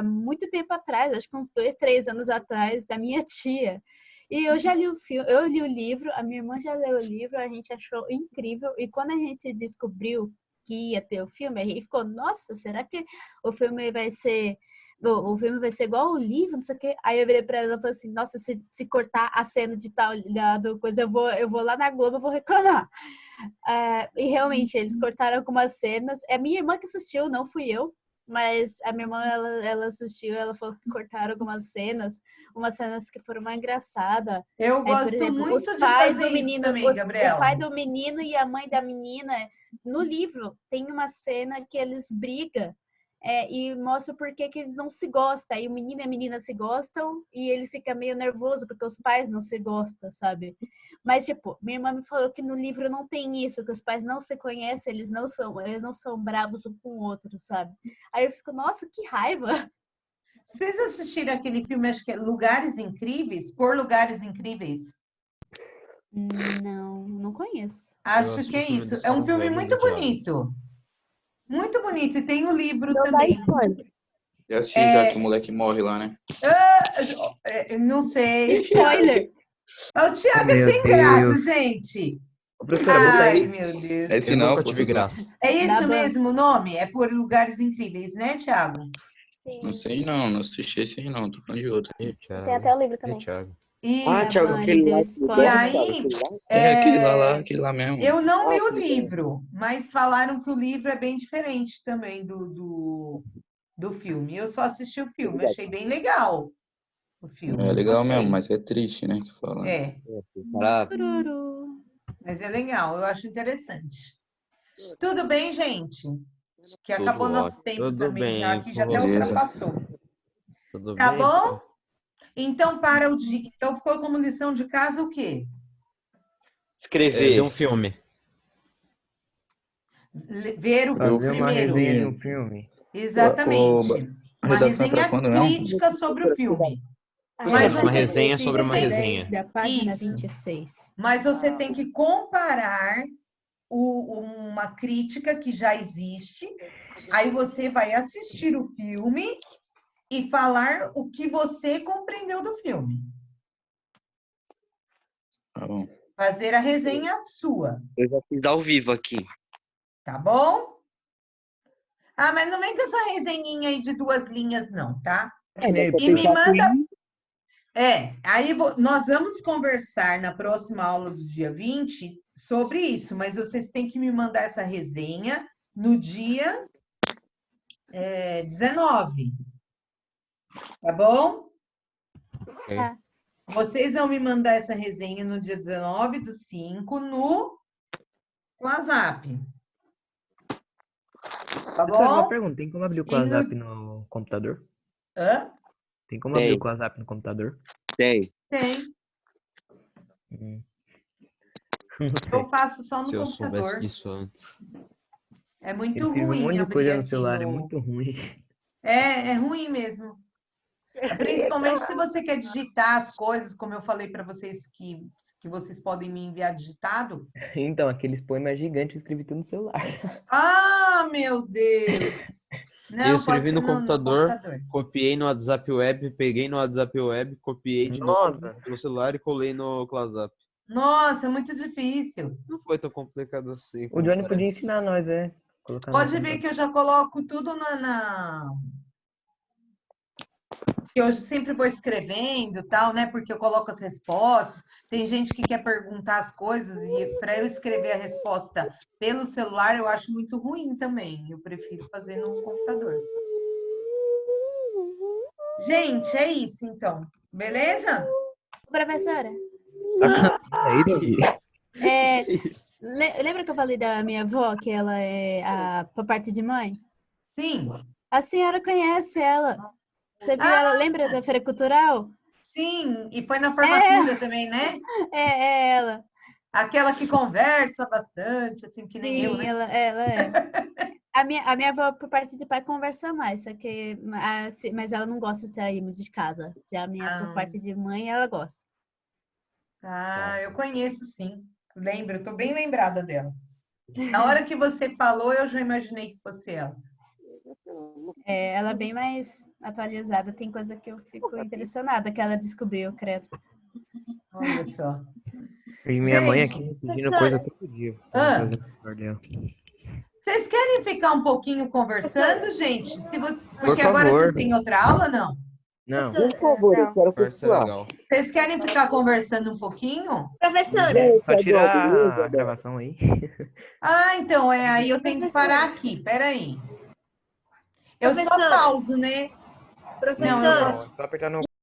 muito tempo atrás, acho que uns 2, 3 anos atrás, da minha tia. E eu já li o filme, eu li o livro, a minha irmã já leu o livro, a gente achou incrível. E quando a gente descobriu que ia ter o filme, a gente ficou, nossa, será que o filme vai ser igual ao livro, não sei o quê? Aí eu virei pra ela e falei assim, nossa, se cortar a cena de tal do coisa, eu vou lá na Globo, eu vou reclamar. E realmente, eles cortaram algumas cenas. É minha irmã que assistiu, não fui eu. Mas a minha irmã, ela assistiu, ela falou que cortaram algumas cenas, umas cenas que foram mais engraçadas. Eu Por gosto exemplo, muito os de pais fazer do isso menino, também, o Gabriela. pai do menino e a mãe da menina, no livro, tem uma cena que eles brigam e mostra por que eles não se gostam. Aí o menino e a menina se gostam e ele fica meio nervoso porque os pais não se gostam, sabe? Mas, tipo, minha irmã me falou que no livro não tem isso, que os pais não se conhecem, eles não são bravos um com o outro, sabe? Aí eu fico, nossa, que raiva! Vocês assistiram aquele filme, acho que é Lugares Incríveis? Por Lugares Incríveis? Não conheço. Acho que é isso. É um filme muito bonito. Muito bonito. E tem o livro Não dá também. spoiler. Já assisti já que o moleque morre lá, né? Não sei. Spoiler! O Thiago é Meu sem graça, Deus. gente. Professora, bota Ai, aí. meu Deus. É esse Eu não, nunca pô, tive tô zoando. graça. É isso Nada. mesmo o nome? É Por Lugares Incríveis, né, Thiago? Não sei não assisti esse aí não, tô falando de outro. Tem até o livro também. Thiago. Ah, Thiago, Ele aquele deu lá. spoiler. E aí, Aquele lá mesmo. eu não li o que livro, mas falaram que o livro é bem diferente também do filme. Eu só assisti o filme, achei bem legal o filme. É legal Gostei. mesmo, mas é triste, né, que fala. É, Tururu. mas é legal, eu acho interessante. Tudo bem, gente? Que Tudo acabou nosso ótimo. tempo Tudo também bem, já, que já até beleza. ultrapassou. Tudo Tá bem? bom? Então, para o dia. Então, ficou como lição de casa o quê? Escrever. Ver um filme. Ver o Fazer uma primeiro. resenha de um filme. Exatamente. A Uma redação é pra resenha quando, não? crítica sobre o filme. A Mas resenha Uma você, resenha sobre uma 26 resenha. da página Isso. 26. mas você tem que comparar uma crítica que já existe. Aí você vai assistir o filme e falar o que você compreendeu do filme. Tá bom. Fazer a resenha sua, Eu já fiz ao vivo aqui. tá bom? Ah, mas não vem com essa resenhinha aí de 2 linhas, não, tá? E me manda. Aí nós vamos conversar na próxima aula do dia 20 sobre isso, mas vocês têm que me mandar essa resenha no dia 19. Tá bom? Ok. Tá. Vocês vão me mandar essa resenha no dia 19 do 5 no WhatsApp. Tá Professor, uma bom? pergunta. Tem como abrir o E no- WhatsApp no computador? Hã? Tem como abrir Tem. o WhatsApp no computador? Tem. Tem. Não Eu sei. faço só no Se eu soubesse computador. disso antes. É Eu muito fiz um ruim monte de abrir coisa no aqui celular, é no... muito ruim. É ruim mesmo. Principalmente se você quer digitar as coisas, como eu falei para vocês que vocês podem me enviar digitado. Então, aqueles poemas gigantes eu escrevi tudo no celular. Ah, meu Deus! Não, Eu pode escrevi ser no computador, copiei no WhatsApp Web, peguei no WhatsApp Web, copiei de novo Nossa. pelo celular e colei no WhatsApp. Nossa, é muito difícil. Não foi tão complicado assim. O como Johnny podia parece. ensinar nós, colocar no Pode ver que eu já coloco tudo que eu sempre vou escrevendo, tal, né? Porque eu coloco as respostas. Tem gente que quer perguntar as coisas e para eu escrever a resposta pelo celular eu acho muito ruim também. Eu prefiro fazer no computador. Gente, é isso então. Beleza? Professora, Aí, Davi. lembra que eu falei da minha avó, que ela é por parte de mãe? Sim. A senhora conhece ela. Você viu ela? Lembra da Feira Cultural? Sim, e foi na formatura também, né? É ela. Aquela que conversa bastante, assim, que nem eu, Sim, né? ela é. A minha avó, por parte de pai, conversa mais, só que, mas ela não gosta de sair muito de casa. Já a minha, por parte de mãe, ela gosta. Ah, eu conheço, sim. Lembro, estou bem lembrada dela. Na hora que você falou, eu já imaginei que fosse ela. Ela é bem mais atualizada, tem coisa que eu fico impressionada que ela descobriu, credo. Olha só. E minha mãe aqui Gente, pedindo coisa todo dia. Fazer no celular dela. Vocês querem ficar um pouquinho conversando, gente? Porque Por agora favor. vocês têm outra aula, não? Não. Por favor, eu quero Conversa continuar. legal. Vocês querem ficar conversando um pouquinho? Professora. Só tirar a gravação aí. Ah, então, aí eu tenho que parar aqui, peraí. Eu só Professora. pauso, né? Não, eu Não, posso é só apertar no